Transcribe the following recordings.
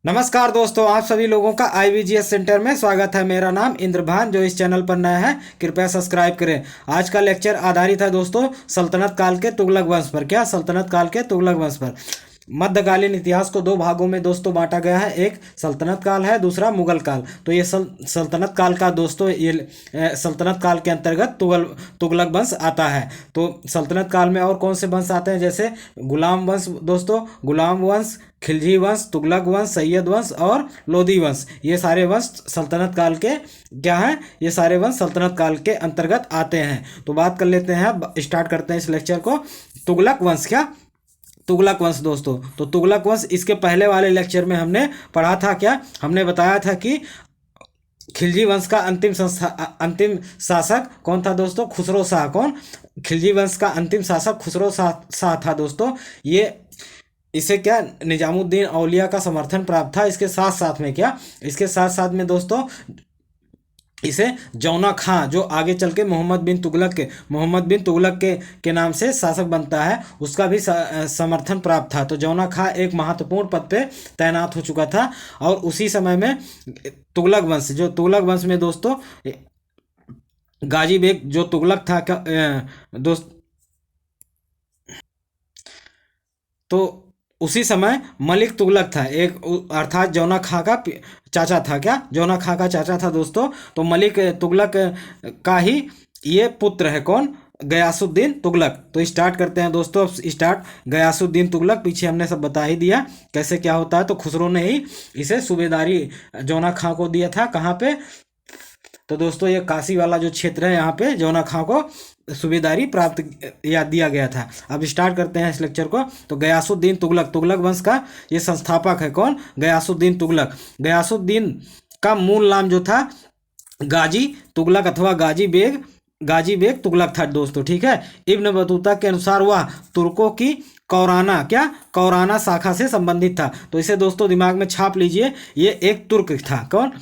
नमस्कार दोस्तों, आप सभी लोगों का IVGS सेंटर में स्वागत है। मेरा नाम इंद्रभान। जो इस चैनल पर नया है कृपया सब्सक्राइब करें। आज का लेक्चर आधारित है दोस्तों सल्तनत काल के तुगलक वंश पर। क्या सल्तनत काल के तुगलक वंश पर। मध्यकालीन इतिहास को दो भागों में दोस्तों बांटा गया है। एक सल्तनत काल है, दूसरा मुगल काल। तो ये सल्तनत काल का दोस्तों ये सल्तनत काल के अंतर्गत तुगलक वंश आता है। तो सल्तनत काल में और कौन से वंश आते हैं, जैसे गुलाम वंश दोस्तों, गुलाम वंश, खिलजी वंश, तुगलक वंश, सैयद वंश और लोदी वंश। ये सारे वंश सल्तनत काल के क्या हैं, ये सारे वंश सल्तनत काल के अंतर्गत आते हैं। तो बात कर लेते हैं, स्टार्ट करते हैं इस लेक्चर को। तुगलक वंश। क्या तुगलक वंश दोस्तों, तो तुगलक वंश इसके पहले वाले लेक्चर में हमने पढ़ा था। क्या हमने बताया था कि खिलजी वंश का अंतिम शासक कौन था दोस्तों, खुसरो शाह। कौन? खिलजी वंश का अंतिम शासक खुसरो शाह था दोस्तों। ये इसे क्या निजामुद्दीन औलिया का समर्थन प्राप्त था। इसके साथ साथ में क्या, इसके साथ साथ में दोस्तों इसे जौना खां, जो आगे चल के मोहम्मद बिन तुगलक के नाम से शासक बनता है, उसका भी समर्थन प्राप्त था। तो जौना खां एक महत्वपूर्ण पद पे तैनात हो चुका था। और उसी समय में तुगलक वंश में दोस्तों गाजी बेग जो तुगलक था दोस्त, तो उसी समय मलिक तुगलक था एक, अर्थात जौना खां का चाचा था। क्या जौना खां का चाचा था दोस्तों। तो मलिक तुगलक का ही ये पुत्र है। कौन? गयासुद्दीन तुगलक। तो स्टार्ट करते हैं दोस्तों। स्टार्ट गयासुद्दीन तुगलक। पीछे हमने सब बता ही दिया कैसे क्या होता है। तो खुसरो ने ही इसे सूबेदारी जौना खां को दिया था। कहाँ पे? तो दोस्तों ये काशी वाला जो क्षेत्र है, यहाँ पे जौना खां को सूबेदारी प्राप्त या दिया गया था। अब स्टार्ट करते हैं इस लेक्चर को। तो गयासुद्दीन तुगलक वंश का ये संस्थापक है। कौन? गयासुद्दीन तुगलक। गयासुद्दीन का मूल नाम जो था गाजी तुगलक अथवा गाजी बेग तुगलक था दोस्तों। ठीक है। इब्न बतूता के अनुसार वह तुर्कों की कौराना शाखा से संबंधित था। तो इसे दोस्तों दिमाग में छाप लीजिए, ये एक तुर्क था। कौन?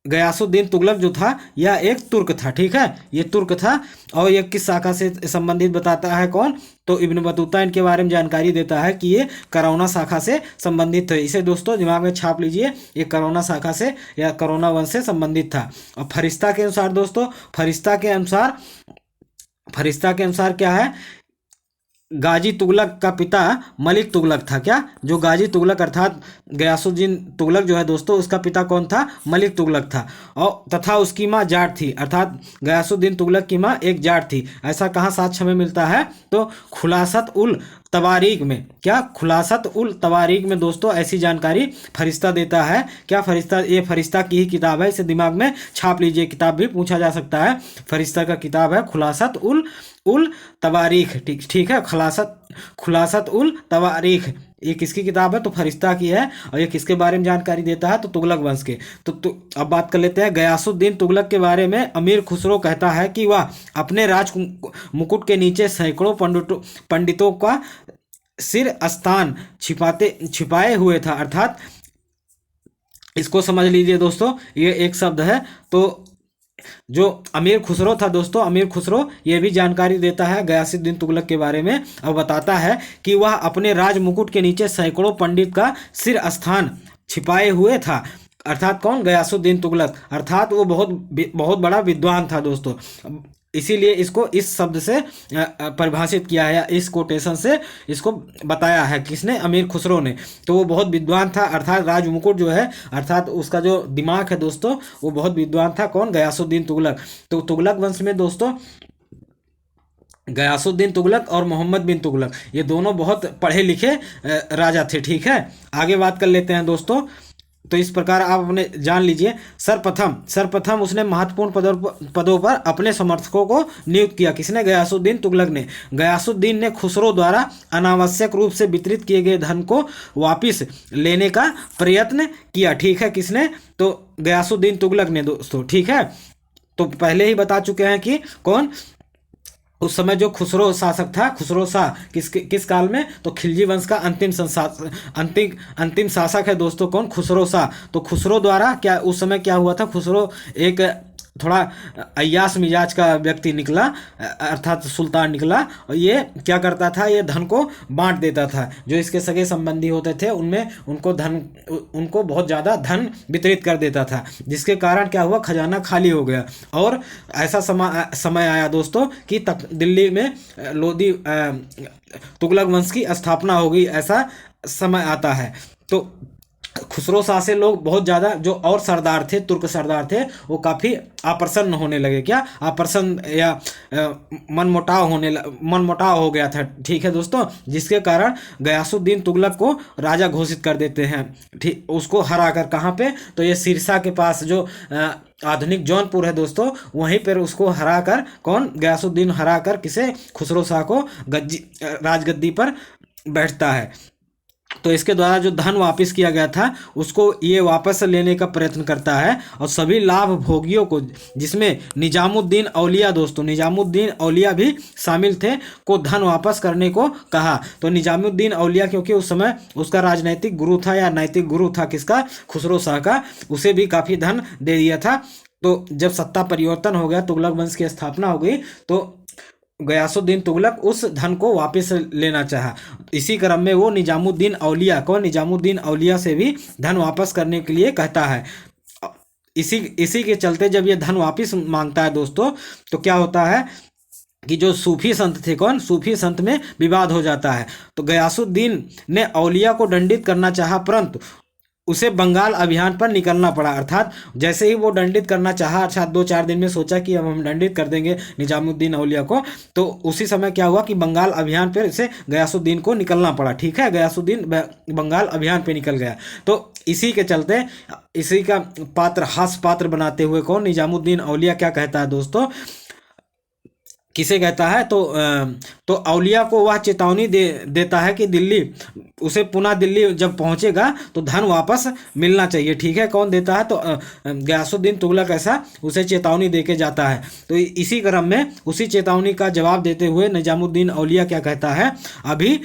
गयासुद्दीन तुगलक जो था यह एक तुर्क था। ठीक है, ये तुर्क था। और ये किस शाखा से संबंधित बताता है? कौन? तो इब्न बतूता इनके बारे में जानकारी देता है कि ये करौना शाखा से संबंधित है। इसे दोस्तों दिमाग में छाप लीजिए, ये करौना शाखा से या करौना वंश से संबंधित था। और फरिश्ता के अनुसार दोस्तों, फरिश्ता के अनुसार क्या है, गाजी तुगलक का पिता मलिक तुगलक था। क्या? जो गाजी तुगलक अर्थात गयासुद्दीन तुगलक जो है दोस्तों, उसका पिता कौन था? मलिक तुगलक था। और तथा उसकी माँ जाट थी, अर्थात गयासुद्दीन तुगलक की माँ एक जाट थी। ऐसा कहाँ साक्ष्य में मिलता है? तो खुलासत उल तवारीख में। क्या? खुलासत उल तवारीख में दोस्तों ऐसी जानकारी फरिश्ता देता है। क्या फरिश्ता? ये फरिश्ता की ही किताब है, इसे दिमाग में छाप लीजिए, किताब भी पूछा जा सकता है। फरिश्ता का किताब है खुलासत उल तवारीख। ठीक है, खुलासत उल तवारीख ये किसकी किताब है? तो फरिश्ता की है। और ये किसके बारे में जानकारी देता है? तो तुगलक वंश के। तो अब बात कर लेते हैं गयासुद्दीन तुगलक के बारे में। अमीर खुसरो कहता है कि वह अपने राज मुकुट के नीचे सैकड़ों पंडितों का सिर स्थान छिपाए हुए था। अर्थात इसको समझ लीजिए दोस्तों, ये एक शब्द है। तो जो अमीर खुसरो था दोस्तों, अमीर खुसरो ये भी जानकारी देता है गयासुद्दीन तुगलक के बारे में। और बताता है कि वह अपने राज मुकुट के नीचे सैकड़ों पंडित का सिर स्थान छिपाए हुए था। अर्थात कौन? गयासुद्दीन तुगलक। अर्थात वो बहुत बड़ा विद्वान था दोस्तों। इसीलिए इसको इस शब्द से परिभाषित किया है, इस कोटेशन से इसको बताया है। किसने? अमीर खुसरो ने। तो वो बहुत विद्वान था, अर्थात राज मुकुट जो है, अर्थात उसका जो दिमाग है दोस्तों, वो बहुत विद्वान था। कौन? गयासुद्दीन तुगलक। तो तुगलक वंश में दोस्तों गयासुद्दीन तुगलक और मोहम्मद बिन तुगलक ये दोनों बहुत पढ़े लिखे राजा थे। ठीक है, आगे बात कर लेते हैं दोस्तों। तो इस प्रकार आप अपने जान लीजिए, सर्वप्रथम उसने महत्वपूर्ण पदों पर अपने समर्थकों को नियुक्त किया। किसने? गयासुद्दीन तुगलक ने। गयासुद्दीन ने खुसरो द्वारा अनावश्यक रूप से वितरित किए गए धन को वापस लेने का प्रयत्न किया। ठीक है, किसने? तो गयासुद्दीन तुगलक ने दोस्तों। ठीक है, तो पहले ही बता चुके हैं कि कौन उस समय जो खुसरो शासक था, खुसरो शाह किस काल में? तो खिलजी वंश का अंतिम शासक है दोस्तों। कौन? खुसरो शाह। तो खुसरो द्वारा क्या उस समय क्या हुआ था? खुसरो एक थोड़ा अय्याश मिजाज का व्यक्ति निकला, अर्थात सुल्तान निकला। और ये क्या करता था, ये धन को बांट देता था। जो इसके सगे संबंधी होते थे उनमें उनको बहुत ज़्यादा धन वितरित कर देता था, जिसके कारण क्या हुआ, खजाना खाली हो गया। और ऐसा समय आया दोस्तों कि तक दिल्ली में लोधी तुगलक वंश की स्थापना हो गई, ऐसा समय आता है। तो खुसरो शाह से लोग बहुत ज़्यादा, जो और सरदार थे, तुर्क सरदार थे, वो काफ़ी अप्रसन्न होने लगे। क्या अप्रसन्न या मनमुटाव हो गया था, ठीक है दोस्तों, जिसके कारण गयासुद्दीन तुगलक को राजा घोषित कर देते हैं। ठीक, उसको हरा कर, कहाँ पे, तो ये सिरसा के पास जो आधुनिक जौनपुर है दोस्तों, वहीं पर उसको हरा कर, कौन, गयासुद्दीन हरा कर किसे, खुसरो शाह को राजगद्दी पर बैठता है। तो इसके द्वारा जो धन वापस किया गया था उसको ये वापस लेने का प्रयत्न करता है, और सभी लाभ भोगियों को, जिसमें निजामुद्दीन औलिया दोस्तों, निजामुद्दीन औलिया भी शामिल थे, को धन वापस करने को कहा। तो निजामुद्दीन औलिया, क्योंकि उस समय उसका राजनैतिक गुरु था या नैतिक गुरु था, किसका, खुसरो शाह का, उसे भी काफ़ी धन दे दिया था। तो जब सत्ता परिवर्तन हो गया, तुगलक वंश की स्थापना हो गई, तो गयासुद्दीन तुगलक उस धन को वापस लेना चाहा। इसी क्रम में वो निजामुद्दीन औलिया, कौन, निजामुद्दीन औलिया से भी धन वापस करने के लिए कहता है। इसी के चलते जब ये धन वापस मांगता है दोस्तों, तो क्या होता है कि जो सूफी संत थे, कौन, सूफी संत में विवाद हो जाता है। तो गयासुद्दीन ने औलिया को दंडित करना चाहा, परंतु उसे बंगाल अभियान पर निकलना पड़ा। अर्थात जैसे ही वो दंडित करना चाहा, अर्थात 2-4 दिन में सोचा कि अब हम दंडित कर देंगे निजामुद्दीन औलिया को, तो उसी समय क्या हुआ कि बंगाल अभियान पर इसे गयासुद्दीन को निकलना पड़ा। ठीक है, गयासुद्दीन बंगाल अभियान पे निकल गया। तो इसी के चलते इसी का पात्र, हास्य पात्र बनाते हुए, कौन, निजामुद्दीन औलिया क्या कहता है दोस्तों, किसे कहता है, तो औलिया को वह चेतावनी देता है कि उसे पुनः दिल्ली जब पहुंचेगा तो धन वापस मिलना चाहिए। ठीक है, कौन देता है, तो गयासुद्दीन तुगलक ऐसा उसे चेतावनी देके जाता है। तो इसी क्रम में उसी चेतावनी का जवाब देते हुए निजामुद्दीन औलिया क्या कहता है, अभी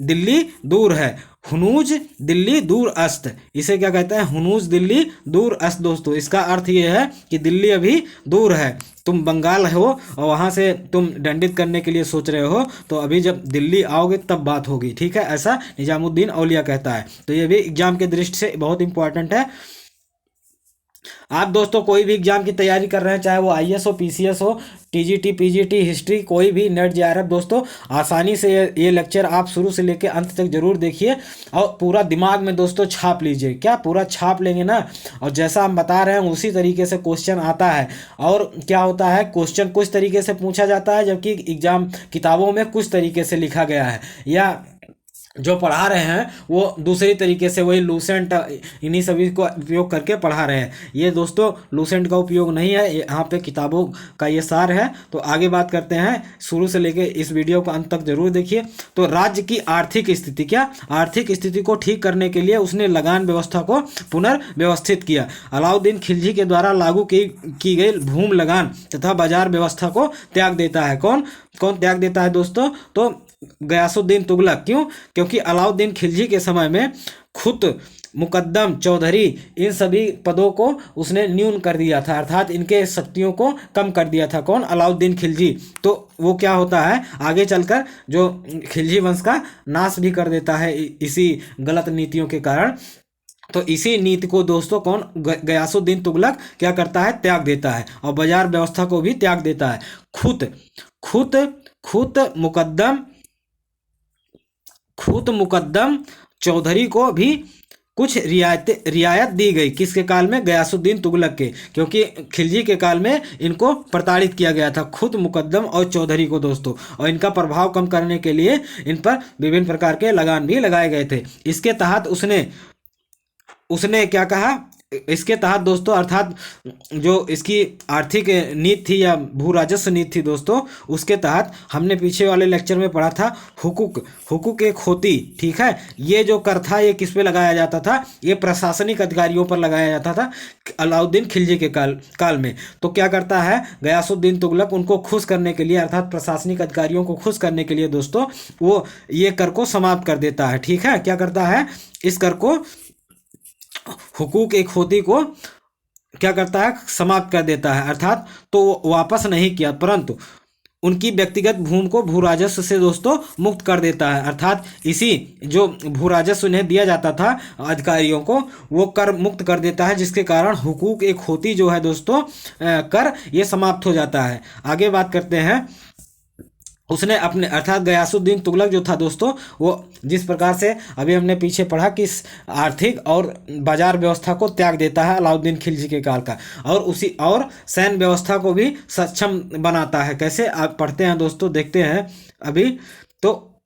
दिल्ली दूर है, हुनूज दिल्ली दूर अस्त। इसे क्या कहता है, हुनूज दिल्ली दूर अस्त दोस्तों। इसका अर्थ ये है कि दिल्ली अभी दूर है, तुम बंगाल हो और वहाँ से तुम दंडित करने के लिए सोच रहे हो, तो अभी जब दिल्ली आओगे तब बात होगी। ठीक है, ऐसा निजामुद्दीन औलिया कहता है। तो ये भी एग्जाम के दृष्टि से बहुत इंपॉर्टेंट है। आप दोस्तों कोई भी एग्जाम की तैयारी कर रहे हैं, चाहे वो आईएएस हो, पीसीएस हो, टीजीटी, पीजीटी, हिस्ट्री, कोई भी, नेट, जेआरएफ, दोस्तों आसानी से ये लेक्चर आप शुरू से लेकर अंत तक जरूर देखिए और पूरा दिमाग में दोस्तों छाप लीजिए। क्या पूरा छाप लेंगे ना, और जैसा हम बता रहे हैं उसी तरीके से क्वेश्चन आता है। और क्या होता है, क्वेश्चन कुछ तरीके से पूछा जाता है, जबकि एग्जाम किताबों में कुछ तरीके से लिखा गया है, या जो पढ़ा रहे हैं वो दूसरी तरीके से, वही लूसेंट, इन्हीं सभी को उपयोग करके पढ़ा रहे हैं। ये दोस्तों लूसेंट का उपयोग नहीं है, यहाँ पे किताबों का ये सार है। तो आगे बात करते हैं, शुरू से लेके इस वीडियो को अंत तक जरूर देखिए। तो राज्य की आर्थिक स्थिति, क्या आर्थिक स्थिति को ठीक करने के लिए उसने लगान व्यवस्था को पुनर्व्यवस्थित किया। अलाउद्दीन खिलजी के द्वारा लागू की गई भूमि लगान तथा बाजार व्यवस्था को त्याग देता है। कौन त्याग देता है दोस्तों, तो गयासुद्दीन तुगलक। क्यों, क्योंकि अलाउद्दीन खिलजी के समय में खुद मुकद्दम, चौधरी, इन सभी पदों को उसने न्यून कर दिया था, अर्थात इनके शक्तियों को कम कर दिया था। कौन, अलाउद्दीन खिलजी। तो वो क्या होता है, आगे चलकर जो खिलजी वंश का नाश भी कर देता है इसी गलत नीतियों के कारण। तो इसी नीति को दोस्तों कौन, गयासुद्दीन तुगलक क्या करता है, त्याग देता है, और बाजार व्यवस्था को भी त्याग देता है। खुद मुकद्दम चौधरी को भी कुछ रियायत दी गई। किसके काल में, गयासुद्दीन तुगलक के, क्योंकि खिलजी के काल में इनको प्रताड़ित किया गया था, खुद मुकद्दम और चौधरी को दोस्तों, और इनका प्रभाव कम करने के लिए इन पर विभिन्न प्रकार के लगान भी लगाए गए थे। इसके तहत उसने क्या कहा, इसके तहत दोस्तों, अर्थात जो इसकी आर्थिक नीति थी या भू राजस्व नीति थी दोस्तों, उसके तहत हमने पीछे वाले लेक्चर में पढ़ा था हुकूक एक होती। ठीक है, ये जो कर था ये किस पे लगाया जाता था, ये प्रशासनिक अधिकारियों पर लगाया जाता था अलाउद्दीन खिलजी के काल में। तो क्या करता है गयासुद्दीन तुगलक, उनको खुश करने के लिए, अर्थात प्रशासनिक अधिकारियों को खुश करने के लिए दोस्तों, वो ये कर को समाप्त कर देता है। ठीक है, क्या करता है, इस कर को, हुकूक एक होती को क्या करता है, समाप्त कर देता है, अर्थात तो वापस नहीं किया, परंतु उनकी व्यक्तिगत भूमि को भू राजस्व से दोस्तों मुक्त कर देता है। अर्थात इसी जो भू राजस्व उन्हें दिया जाता था अधिकारियों को, वो कर मुक्त कर देता है, जिसके कारण हुकूक एक होती जो है दोस्तों कर ये समाप्त हो जाता है। आगे बात करते हैं, उसने अपने अर्थात गयासुद्दीन तुगलक जो था दोस्तों, वो जिस प्रकार से अभी हमने पीछे पढ़ा कि आर्थिक और बाजार व्यवस्था को त्याग देता है अलाउद्दीन खिलजी के काल का, और उसी और सैन्य व्यवस्था को भी सक्षम बनाता है। कैसे, आप पढ़ते हैं दोस्तों, देखते हैं अभी। तो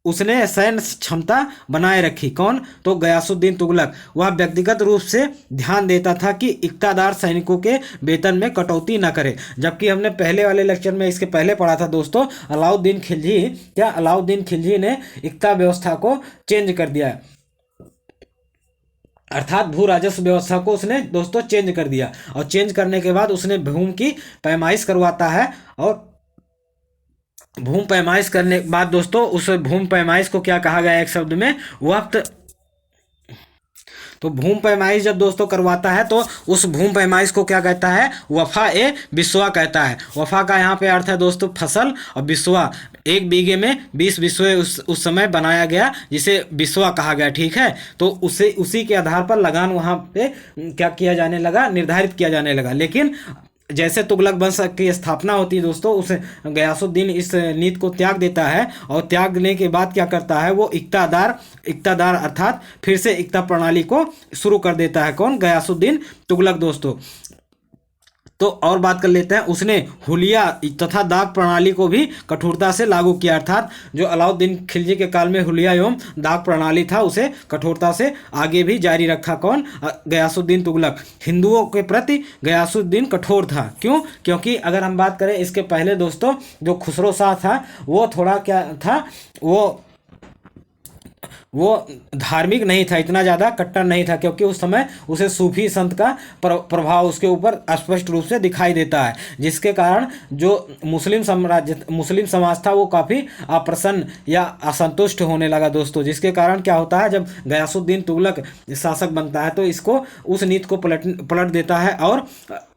उसने सैन्य क्षमता बनाए रखी। कौन? तो गयासुद्दीन तुगलक। वह व्यक्तिगत रूप से ध्यान देता था कि इक्तादार सैनिकों के वेतन में कटौती न करे, जबकि हमने पहले वाले लेक्चर में इसके पहले पढ़ा था दोस्तों, अलाउद्दीन खिलजी ने इक्ता व्यवस्था को चेंज कर दिया, अर्थात भू राजस्व व्यवस्था को उसने दोस्तों चेंज कर दिया, और चेंज करने के बाद उसने भूमि की पैमाइश करवाता है, और भूमि पैमाइश करने के बाद दोस्तों उस भूमि पैमाइश को क्या कहा गया एक शब्द में? वक्त। तो भूमि पैमाइश जब दोस्तों करवाता है तो उस भूमि पैमाइश को क्या कहता है? वफा ए बिस्वा कहता है। वफा का यहाँ पे अर्थ है दोस्तों फसल, और बिस्वा 1 बीघे में 20 बिस्वे उस समय बनाया गया, जिसे बिस्वा कहा गया। ठीक है, तो उसी के आधार पर लगान वहाँ पे क्या किया जाने लगा? निर्धारित किया जाने लगा। लेकिन जैसे तुगलक वंश की स्थापना होती है दोस्तों, उस गयासुद्दीन इस नीति को त्याग देता है, और त्यागने के बाद क्या करता है? वो इक्तादार अर्थात फिर से इक्ता प्रणाली को शुरू कर देता है। कौन? गयासुद्दीन तुगलक दोस्तों। तो और बात कर लेते हैं, उसने हुलिया तथा दाग प्रणाली को भी कठोरता से लागू किया, अर्थात जो अलाउद्दीन खिलजी के काल में हुलिया एवं दाग प्रणाली था उसे कठोरता से आगे भी जारी रखा। कौन? गयासुद्दीन तुगलक। हिंदुओं के प्रति गयासुद्दीन कठोर था। क्यों? क्योंकि अगर हम बात करें इसके पहले दोस्तों, जो खुसरो शाह था वो थोड़ा क्या था, वो धार्मिक नहीं था, इतना ज़्यादा कट्टर नहीं था, क्योंकि उस समय उसे सूफी संत का प्रभाव उसके ऊपर स्पष्ट रूप से दिखाई देता है, जिसके कारण जो मुस्लिम समाज था वो काफ़ी अप्रसन्न या असंतुष्ट होने लगा दोस्तों। जिसके कारण क्या होता है, जब गयासुद्दीन तुगलक शासक बनता है तो इसको उस नीति को पलट देता है, और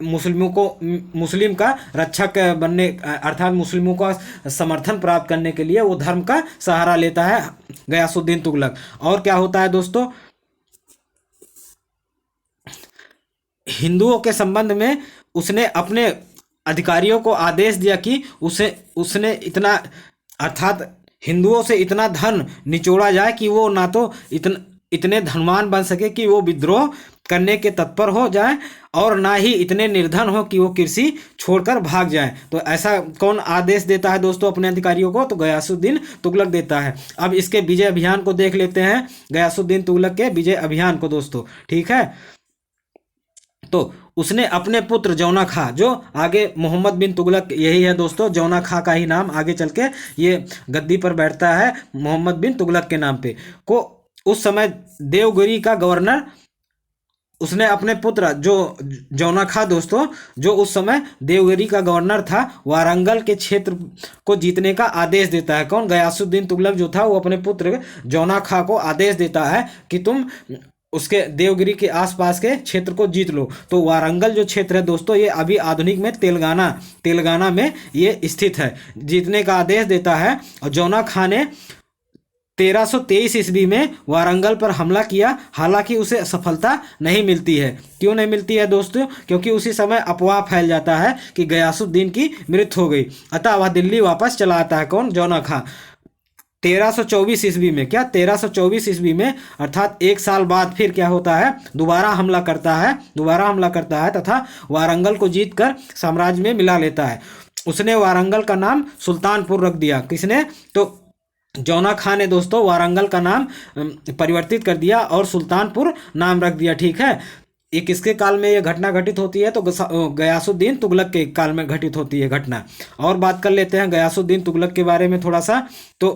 मुस्लिम का रक्षक बनने अर्थात मुस्लिमों का समर्थन प्राप्त करने के लिए वो धर्म का सहारा लेता है गयासुद्दीन तुगलक। और क्या होता है दोस्तों, हिंदुओं के संबंध में उसने अपने अधिकारियों को आदेश दिया कि उसने इतना अर्थात हिंदुओं से इतना धन निचोड़ा जाए कि वो ना तो इतने धनवान बन सके कि वो विद्रोह करने के तत्पर हो जाए, और ना ही इतने निर्धन हो कि वो कृषि छोड़कर भाग जाए। तो ऐसा कौन आदेश देता है दोस्तों अपने अधिकारियों को? तो गयासुद्दीन तुगलक देता है। अब इसके विजय अभियान को देख लेते हैं, गयासुद्दीन तुगलक के विजय अभियान को दोस्तों। ठीक है, तो उसने अपने पुत्र जौना खां, जो आगे मोहम्मद बिन तुगलक यही है दोस्तों, जौना खां का ही नाम आगे चल के ये गद्दी पर बैठता है मोहम्मद बिन तुगलक के नाम पे, को उस समय देवगिरी का गवर्नर, उसने अपने पुत्र जो जौना खां दोस्तों, जो उस समय देवगिरी का गवर्नर था, वारंगल के क्षेत्र को जीतने का आदेश देता है। कौन? गयासुद्दीन तुगलक जो था वो अपने पुत्र जौना खां को आदेश देता है कि तुम उसके देवगिरी के आसपास के क्षेत्र को जीत लो। तो वारंगल जो क्षेत्र है दोस्तों, ये अभी आधुनिक में तेलंगाना में ये स्थित है। जीतने का आदेश देता है, और जौना खां ने 1323 ईस्वी में वारंगल पर हमला किया, हालांकि उसे सफलता नहीं मिलती है। क्यों नहीं मिलती है दोस्तों? क्योंकि उसी समय अफवाह फैल जाता है कि गयासुद्दीन की मृत्यु हो गई, अतः वह दिल्ली वापस चला आता है। कौन? जौना खां। 1324 ईस्वी में, क्या 1324 ईस्वी में, अर्थात 1 साल बाद फिर क्या होता है, दोबारा हमला करता है तथा वारंगल को जीतकर साम्राज्य में मिला लेता है। उसने वारंगल का नाम सुल्तानपुर रख दिया। किसने? तो जौना खां ने दोस्तों वारंगल का नाम परिवर्तित कर दिया और सुल्तानपुर नाम रख दिया। ठीक है, ये किसके काल में ये घटना घटित होती है? तो गयासुद्दीन तुगलक के काल में घटित होती है घटना। और बात कर लेते हैं गयासुद्दीन तुगलक के बारे में थोड़ा सा। तो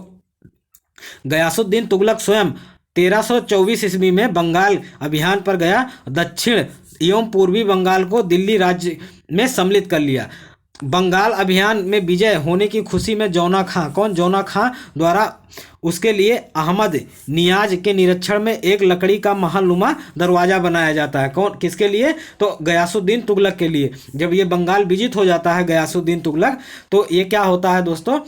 गयासुद्दीन तुगलक स्वयं 1324 ईस्वी में बंगाल अभियान पर गया, दक्षिण एवं पूर्वी बंगाल को दिल्ली राज्य में सम्मिलित कर लिया। बंगाल अभियान में विजय होने की खुशी में जौना खां, कौन, जौना खां द्वारा उसके लिए अहमद नियाज के निरीक्षण में एक लकड़ी का महलनुमा दरवाज़ा बनाया जाता है। कौन, किसके लिए, तो गयासुद्दीन तुगलक के लिए। जब ये बंगाल विजित हो जाता है गयासुद्दीन तुगलक, तो ये क्या होता है दोस्तों,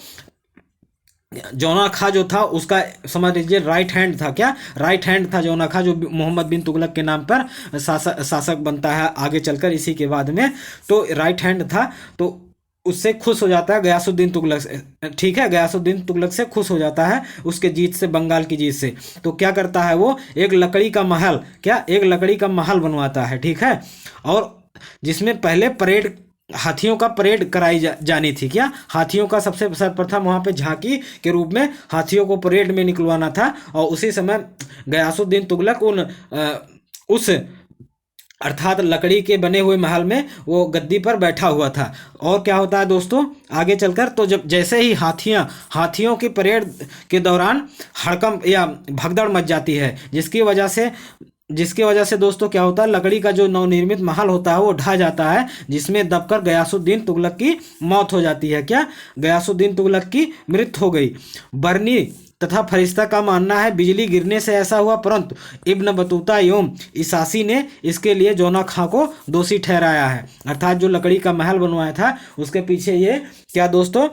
जौना खां जो था उसका समझ लीजिए राइट हैंड था। क्या राइट हैंड था जौना खां, जो मोहम्मद बिन तुगलक के नाम पर शासक बनता है आगे चलकर इसी के बाद में, तो राइट हैंड था। तो उससे खुश हो जाता है गयासुद्दीन तुगलक से, ठीक है, गयासुद्दीन तुगलक से खुश हो जाता है उसके जीत से, बंगाल की जीत से। तो क्या करता है वो, एक लकड़ी का महल, क्या, एक लकड़ी का महल बनवाता है, ठीक है, और जिसमें पहले परेड, हाथियों का परेड कराई जानी थी। क्या, हाथियों का सबसे सर्वप्रथम वहाँ पे झांकी के रूप में हाथियों को परेड में निकलवाना था। और उसी समय गयासुद्दीन तुगलक उस अर्थात लकड़ी के बने हुए महल में वो गद्दी पर बैठा हुआ था। और क्या होता है दोस्तों आगे चलकर, तो जब जैसे ही हाथियों की परेड के दौरान हड़कंप या भगदड़ मच जाती है, जिसकी वजह से दोस्तों क्या होता है, लकड़ी का जो नवनिर्मित महल होता है वो ढह जाता है, जिसमें दबकर गयासुद्दीन तुगलक की मौत हो जाती है। क्या, गयासुद्दीन तुगलक की मृत्यु हो गई। बर्नी तथा फरिश्ता का मानना है बिजली गिरने से ऐसा हुआ, परंतु इब्न बतूता एवं इसासी ने इसके लिए जौना खां को दोषी ठहराया है। अर्थात जो लकड़ी का महल बनवाया था उसके पीछे ये क्या दोस्तों,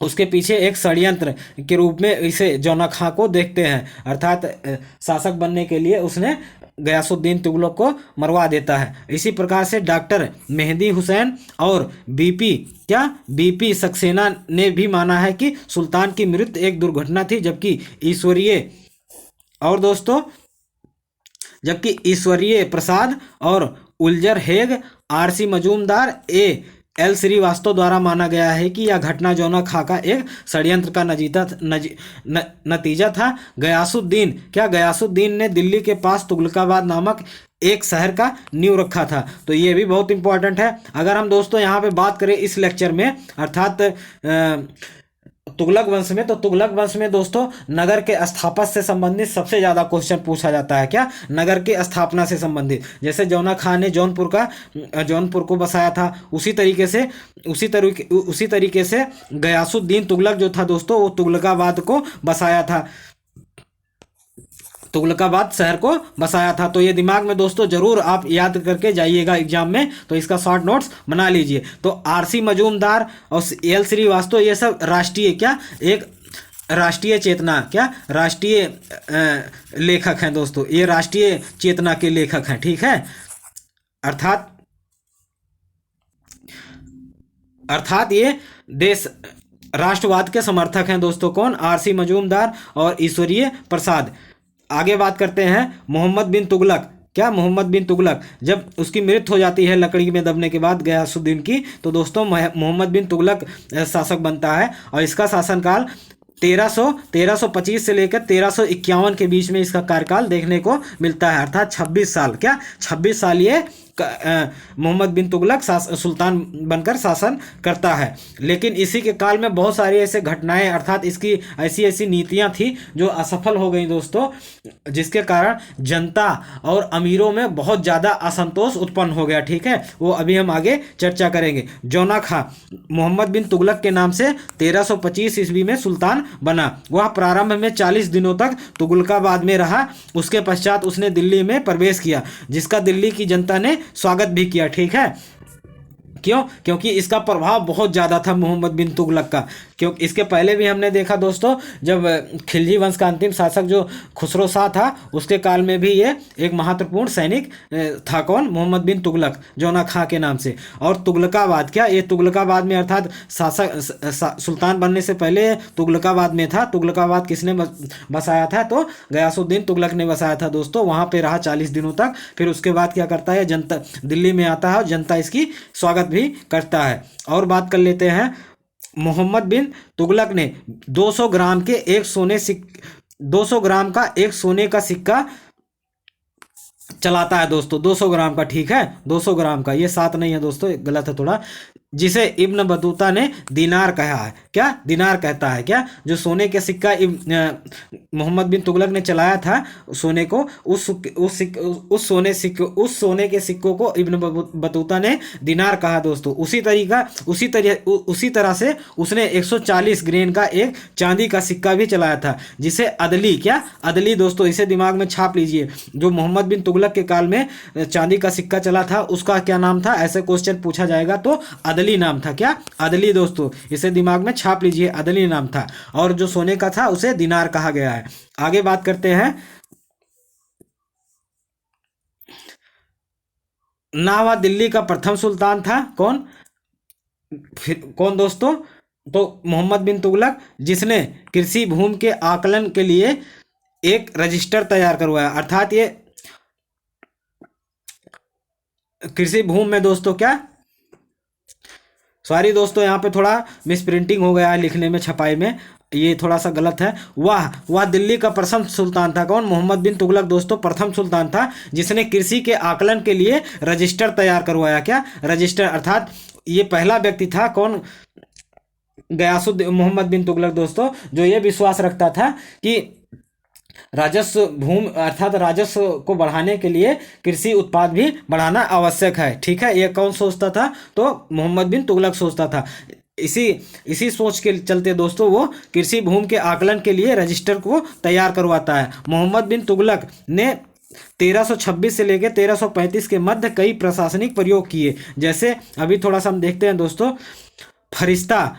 उसके पीछे एक षड्यंत्र के रूप में इसे जौना खां को देखते हैं। अर्थात शासक बनने के लिए उसने गयासुद्दीन तुगलक को मरवा देता है। इसी प्रकार से डॉक्टर मेहदी हुसैन और बीपी सक्सेना ने भी माना है कि सुल्तान की मृत्यु एक दुर्घटना थी, जबकि ईश्वरीय प्रसाद और उल्जर Haig, RC Majumdar, L Srivastava द्वारा माना गया है कि यह घटना जौना खां का एक षड्यंत्र का नतीजा था। गयासुद्दीन ने दिल्ली के पास तुगलकाबाद नामक एक शहर का नींव रखा था। तो ये भी बहुत इंपॉर्टेंट है। अगर हम दोस्तों यहाँ पे बात करें इस लेक्चर में, अर्थात तुगलक वंश में, तो तुगलक वंश में दोस्तों नगर के स्थापत्य से संबंधित सबसे ज़्यादा क्वेश्चन पूछा जाता है। क्या, नगर की स्थापना से संबंधित। जैसे जौना खां ने जौनपुर को बसाया था, उसी तरीके से गयासुद्दीन तुगलक जो था दोस्तों वो तुगलकाबाद को बसाया था, तुगलकाबाद शहर को बसाया था। तो ये दिमाग में दोस्तों जरूर आप याद करके जाइएगा एग्जाम में, तो इसका शॉर्ट नोट्स बना लीजिए। तो आरसी मजूमदार और एल श्रीवास्तव ये सब राष्ट्रीय चेतना, क्या, राष्ट्रीय लेखक हैं दोस्तों, ये राष्ट्रीय चेतना के लेखक हैं, ठीक है। अर्थात ये देश राष्ट्रवाद के समर्थक हैं दोस्तों। कौन, आरसी मजूमदार और ईश्वरीय प्रसाद। आगे बात करते हैं मोहम्मद बिन तुगलक। क्या, मोहम्मद बिन तुगलक, जब उसकी मृत्यु हो जाती है लकड़ी में दबने के बाद गयासुद्दीन की, तो दोस्तों मोहम्मद बिन तुगलक शासक बनता है। और इसका शासनकाल 1325 से लेकर 1351 के बीच में इसका कार्यकाल देखने को मिलता है। अर्थात 26 साल, क्या, 26 साल ये मोहम्मद बिन तुगलक सुल्तान बनकर शासन करता है। लेकिन इसी के काल में बहुत सारी ऐसे घटनाएं, अर्थात इसकी ऐसी नीतियां थी जो असफल हो गई दोस्तों, जिसके कारण जनता और अमीरों में बहुत ज़्यादा असंतोष उत्पन्न हो गया, ठीक है। वो अभी हम आगे चर्चा करेंगे। जौना खां मोहम्मद बिन तुगलक के नाम से 1325 ईस्वी में सुल्तान बना। वह प्रारंभ में 40 दिनों तक तुगलकाबाद में रहा। उसके पश्चात उसने दिल्ली में प्रवेश किया, जिसका दिल्ली की जनता ने स्वागत भी किया, ठीक है। क्यों, क्योंकि इसका प्रभाव बहुत ज़्यादा था मोहम्मद बिन तुगलक का। क्योंकि इसके पहले भी हमने देखा दोस्तों, जब खिलजी वंश का अंतिम शासक जो खुसरो शाह था, उसके काल में भी ये एक महत्वपूर्ण सैनिक था। कौन, मोहम्मद बिन तुगलक, जौना खां के नाम से। और तुगलकाबाद, क्या, ये तुगलकाबाद में, अर्थात सुल्तान बनने से पहले तुगलकाबाद में था। तुगलकाबाद किसने बसाया था, तो गयासुद्दीन तुगलक ने बसाया था दोस्तों। वहाँ पे रहा 40 दिनों तक। फिर उसके बाद क्या करता है, जनता दिल्ली में आता है और जनता इसकी स्वागत भी करता है। और बात कर लेते हैं, मोहम्मद बिन तुगलक ने 200 ग्राम का एक सोने का सिक्का चलाता है दोस्तों, 200 ग्राम का, ठीक है, 200 ग्राम का, ये 7 नहीं है दोस्तों, गलत है थोड़ा। जिसे इब्न बतूता ने दीनार कहा है। क्या दीनार कहता है? क्या जो सोने के सिक्का मोहम्मद बिन तुगलक ने चलाया था सोने को, उस सोने के सिक्कों को इब्न बतूता ने दीनार कहा दोस्तों। उसी तरह से उसने 140 ग्रेन का एक चांदी का सिक्का भी चलाया था, जिसे अदली, क्या अदली दोस्तों, इसे दिमाग में छाप लीजिए। जो मोहम्मद बिन तुगलक के काल में चांदी का सिक्का चला था उसका क्या नाम था? ऐसे क्वेश्चन पूछा जाएगा तो अदली नाम था। क्या अदली दोस्तों, इसे दिमाग में छाप लीजिए, अदली नाम था। और जो सोने का था उसे दिनार कहा गया है। आगे बात करते हैं। नावा दिल्ली का प्रथम सुल्तान था कौन? कौन दोस्तों? तो मोहम्मद बिन तुगलक, जिसने कृषि भूमि के आकलन के लिए एक रजिस्टर तैयार करवाया। अर्थात ये कृषि भूमि में दोस्तों, क्या, सॉरी दोस्तों, यहाँ पे थोड़ा मिस प्रिंटिंग हो गया है लिखने में, छपाई में, ये थोड़ा सा गलत है। वह दिल्ली का प्रथम सुल्तान था कौन? मोहम्मद बिन तुगलक दोस्तों प्रथम सुल्तान था, जिसने कृषि के आकलन के लिए रजिस्टर तैयार करवाया। क्या रजिस्टर? अर्थात ये पहला व्यक्ति था कौन? गयासुद्दीन मोहम्मद बिन तुगलक दोस्तों, जो ये विश्वास रखता था कि राजस्व भूमि अर्थात राजस्व को बढ़ाने के लिए कृषि उत्पाद भी बढ़ाना आवश्यक है। ठीक है, ये कौन सोचता था? तो मोहम्मद बिन तुगलक सोचता था। इसी सोच के चलते दोस्तों वो कृषि भूमि के आकलन के लिए रजिस्टर को तैयार करवाता है। मोहम्मद बिन तुगलक ने 1326 से लेकर 1335 के मध्य कई प्रशासनिक प्रयोग किए। जैसे अभी थोड़ा सा हम देखते हैं दोस्तों, फरिश्ता,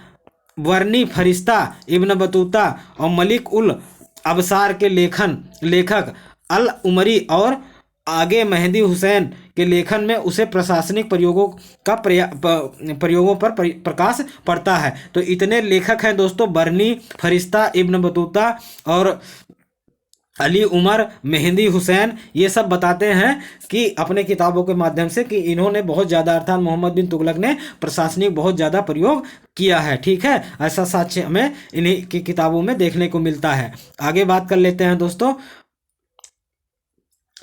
इब्न बतूता और मलिक उल अबसार के लेखक अल उमरी और आगे मेहदी हुसैन के लेखन में उसे प्रशासनिक प्रयोगों पर प्रकाश पड़ता है। तो इतने लेखक हैं दोस्तों, बर्नी, फरिश्ता, इब्न बतूता और अली उमर, मेहदी हुसैन, ये सब बताते हैं कि अपने किताबों के माध्यम से कि इन्होंने बहुत ज़्यादा, अर्थात मोहम्मद बिन तुगलक ने प्रशासनिक बहुत ज़्यादा प्रयोग किया है। ठीक है, ऐसा साक्ष्य हमें इन्हीं की किताबों में देखने को मिलता है। आगे बात कर लेते हैं दोस्तों,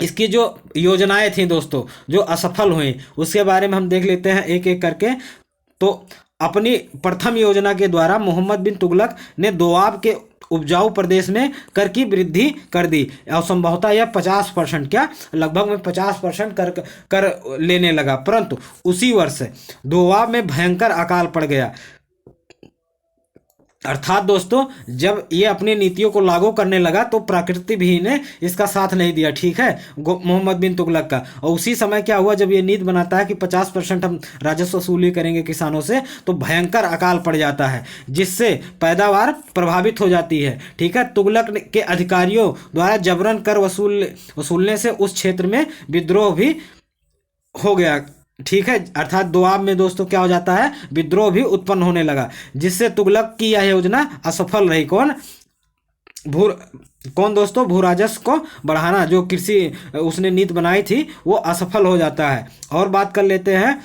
इसकी जो योजनाएं थी दोस्तों जो असफल हुई उसके बारे में हम देख लेते हैं एक एक करके। तो अपनी प्रथम योजना के द्वारा मोहम्मद बिन तुगलक ने दोआब के उपजाऊ प्रदेश में कर की वृद्धि कर दी और संभवतः यह 50%, क्या लगभग में 50% कर लेने लगा। परंतु उसी वर्ष दोआब में भयंकर अकाल पड़ गया। अर्थात दोस्तों जब ये अपनी नीतियों को लागू करने लगा तो प्रकृति भी ने इसका साथ नहीं दिया। ठीक है, मोहम्मद बिन तुगलक का। और उसी समय क्या हुआ, जब ये नीति बनाता है कि 50% हम राजस्व वसूली करेंगे किसानों से, तो भयंकर अकाल पड़ जाता है जिससे पैदावार प्रभावित हो जाती है। ठीक है, तुगलक के अधिकारियों द्वारा जबरन कर वसूलने से उस क्षेत्र में विद्रोह भी हो गया। ठीक है, अर्थात दोआब में दोस्तों क्या हो जाता है, विद्रोह भी उत्पन्न होने लगा, जिससे तुगलक की यह योजना असफल रही। कौन दोस्तों? भू राजस्व को बढ़ाना, जो कृषि उसने नीति बनाई थी वो असफल हो जाता है। और बात कर लेते हैं,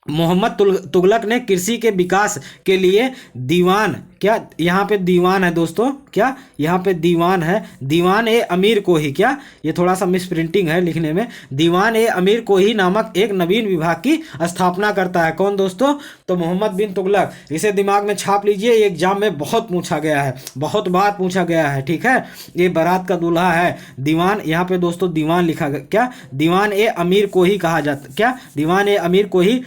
मोहम्मद तुगलक ने कृषि के विकास के लिए दीवान, क्या यहाँ पे दीवान है दोस्तों, क्या यहाँ पे दीवान है, दीवान ए अमीर को ही, क्या ये थोड़ा सा मिस प्रिंटिंग है लिखने में, दीवान ए अमीर को ही नामक एक नवीन विभाग की स्थापना करता है। कौन दोस्तों? तो मोहम्मद बिन तुगलक। इसे दिमाग में छाप लीजिए, एग्जाम में बहुत पूछा गया है, बहुत बार पूछा गया है। ठीक है, ये बारात का दूल्हा है दीवान, यहाँ पे दोस्तों दीवान लिखा गया। क्या दीवान ए अमीर को ही कहा जाता, क्या दीवान ए अमीर को ही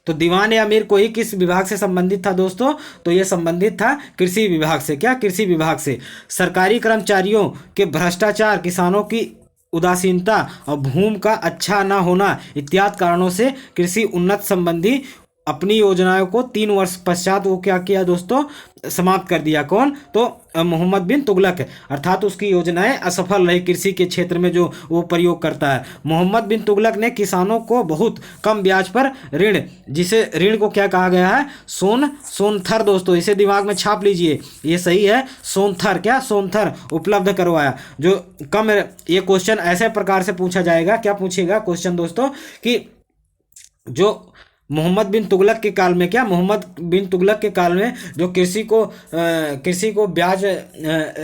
तो दीवान ए अमीर को ही किस विभाग से संबंधित था दोस्तों? तो ये संबंधित था कृषि विभाग से। क्या कृषि विभाग से। सरकारी कर्मचारियों के भ्रष्टाचार, किसानों की उदासीनता और भूमि का अच्छा न होना इत्यादि कारणों से कृषि उन्नत संबंधी अपनी योजनाओं को 3 वर्ष पश्चात वो क्या किया दोस्तों, समाप्त कर दिया। कौन? तो मोहम्मद बिन तुगलक। अर्थात उसकी योजनाएं असफल रही कृषि के क्षेत्र में जो वो प्रयोग करता है। मोहम्मद बिन तुगलक ने किसानों को बहुत कम ब्याज पर ऋण, जिसे ऋण को क्या कहा गया है, सोनथर दोस्तों, इसे दिमाग में छाप लीजिए, ये सही है, सोनथर, क्या सोनथर उपलब्ध करवाया। जो कम, ये क्वेश्चन ऐसे प्रकार से पूछा जाएगा, क्या पूछेगा क्वेश्चन दोस्तों कि जो मोहम्मद बिन तुगलक के काल में, क्या मोहम्मद बिन तुगलक के काल में जो कृषि को ब्याज,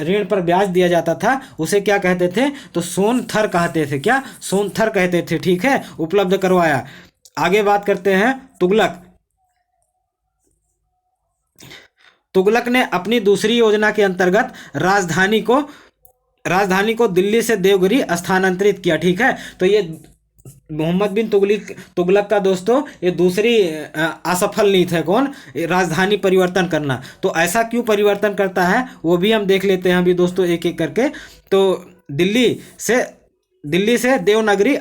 ऋण पर ब्याज दिया जाता था उसे क्या कहते थे, तो सोनथर कहते थे। क्या सोनथर कहते थे। ठीक है, उपलब्ध करवाया। आगे बात करते हैं तुगलक। तुगलक ने अपनी दूसरी योजना के अंतर्गत राजधानी को दिल्ली से देवगिरी स्थानांतरित किया। ठीक है, तो ये मोहम्मद बिन तुगलक का दोस्तों ये दूसरी असफल नीति है। कौन? राजधानी परिवर्तन करना। तो ऐसा क्यों परिवर्तन करता है वो भी हम देख लेते हैं अभी दोस्तों एक एक करके। तो दिल्ली से देवगिरी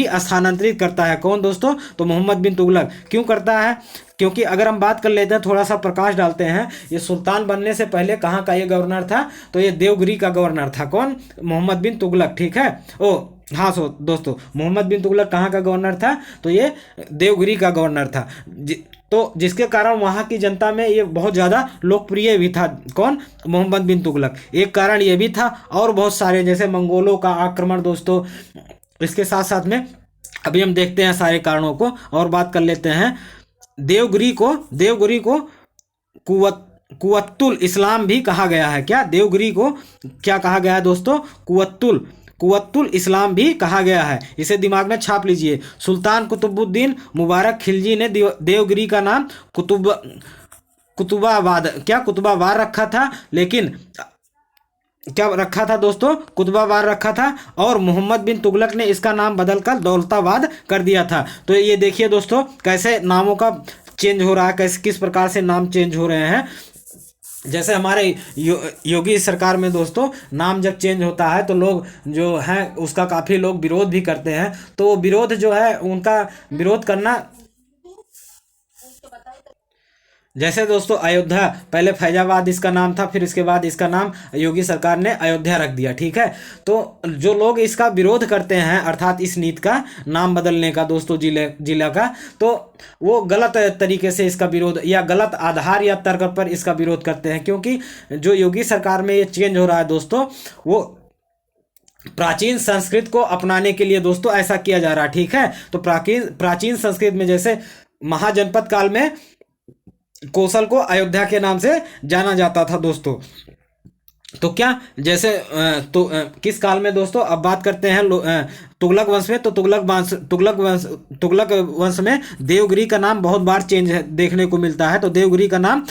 स्थानांतरित करता है। कौन दोस्तों? तो मोहम्मद बिन तुगलक। क्यों करता है? क्योंकि अगर हम बात कर लेते हैं, थोड़ा सा प्रकाश डालते हैं, ये सुल्तान बनने से पहले कहाँ का ये गवर्नर था? तो ये देवगिरी का गवर्नर था। कौन? मोहम्मद बिन तुगलक। ठीक है, हाँ दोस्तों, मोहम्मद बिन तुगलक कहाँ का गवर्नर था? तो ये देवगिरी का गवर्नर था। तो जिसके कारण वहाँ की जनता में ये बहुत ज़्यादा लोकप्रिय भी था। कौन? मोहम्मद बिन तुगलक। एक कारण ये भी था, और बहुत सारे, जैसे मंगोलों का आक्रमण दोस्तों। इसके साथ साथ में अभी हम देखते हैं सारे कारणों को और बात कर लेते हैं। देवगिरी को कुवत्तुल इस्लाम भी कहा गया है। क्या? देवगिरी को क्या कहा गया है दोस्तों? कुवत्तुल इस्लाम भी कहा गया है। इसे दिमाग में छाप लीजिए। सुल्तान कुतुबुद्दीन मुबारक खिलजी ने देवगिरी का नाम कुतुबाबाद रखा था, लेकिन क्या रखा था दोस्तों? कुतुबाबाद रखा था, और मोहम्मद बिन तुगलक ने इसका नाम बदलकर दौलताबाद कर दिया था। तो ये देखिए दोस्तों कैसे नामों का चेंज हो रहा है, कैसे किस प्रकार से नाम चेंज हो रहे हैं। जैसे हमारे योगी सरकार में दोस्तों नाम जब चेंज होता है तो लोग जो हैं उसका काफ़ी लोग विरोध भी करते हैं। तो विरोध जो है उनका विरोध करना, जैसे दोस्तों अयोध्या, पहले फैजाबाद इसका नाम था, फिर इसके बाद इसका नाम योगी सरकार ने अयोध्या रख दिया। ठीक है, तो जो लोग इसका विरोध करते हैं, अर्थात इस नीति का नाम बदलने का दोस्तों, जिला का, तो वो गलत तरीके से इसका विरोध या गलत आधार या तर्क पर इसका विरोध करते हैं। क्योंकि जो योगी सरकार में ये चेंज हो रहा है दोस्तों, वो प्राचीन संस्कृत को अपनाने के लिए दोस्तों ऐसा किया जा रहा है। ठीक है, तो प्राचीन संस्कृत में जैसे महाजनपद काल में कौशल को अयोध्या के नाम से जाना जाता था दोस्तों। तो क्या, जैसे किस काल में दोस्तों? अब बात करते हैं तुगलक वंश में। तो तुगलक वंश में देवगिरी का नाम बहुत बार चेंज देखने को मिलता है। तो देवगिरी का नाम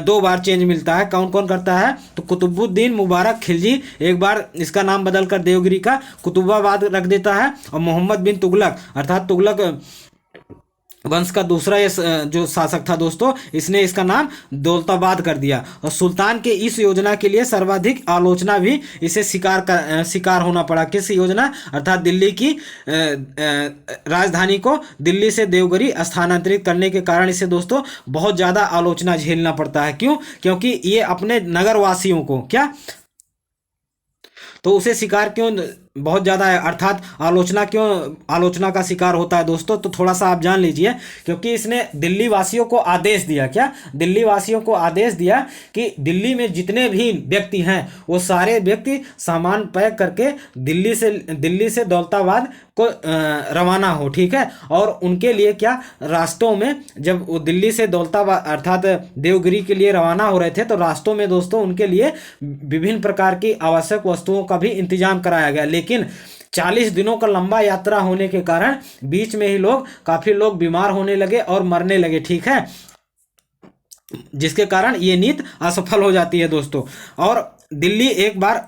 2 बार चेंज मिलता है। कौन कौन करता है? तो कुतुबुद्दीन मुबारक खिलजी एक बार इसका नाम बदलकर देवगिरी का कुतुबाबाद रख देता है, और मोहम्मद बिन तुगलक अर्थात तुगलक वंश का दूसरा ये जो शासक था दोस्तों, इसने इसका नाम दौलताबाद कर दिया। और सुल्तान के इस योजना के लिए सर्वाधिक आलोचना भी इसे शिकार होना पड़ा। किस योजना? अर्थात दिल्ली की राजधानी को दिल्ली से देवगिरी स्थानांतरित करने के कारण इसे दोस्तों बहुत ज़्यादा आलोचना झेलना पड़ता है। क्यों? क्योंकि ये अपने नगरवासियों को क्या, तो उसे शिकार क्यों बहुत ज़्यादा है, अर्थात आलोचना का शिकार होता है दोस्तों? तो थोड़ा सा आप जान लीजिए। क्योंकि इसने दिल्ली वासियों को आदेश दिया। क्या? दिल्ली वासियों को आदेश दिया कि दिल्ली में जितने भी व्यक्ति हैं वो सारे व्यक्ति सामान पैक करके दिल्ली से दौलताबाद को रवाना हो। ठीक है, और उनके लिए क्या, रास्तों में जब वो दिल्ली से दौलताबाद अर्थात देवगिरी के लिए रवाना हो रहे थे, तो रास्तों में दोस्तों उनके लिए विभिन्न प्रकार की आवश्यक वस्तुओं का भी इंतजाम कराया गया। लेकिन 40 दिनों का लंबा यात्रा होने के कारण बीच में ही काफी लोग बीमार होने लगे और मरने लगे। ठीक है, जिसके कारण ये नीति असफल हो जाती है दोस्तों। और दिल्ली एक बार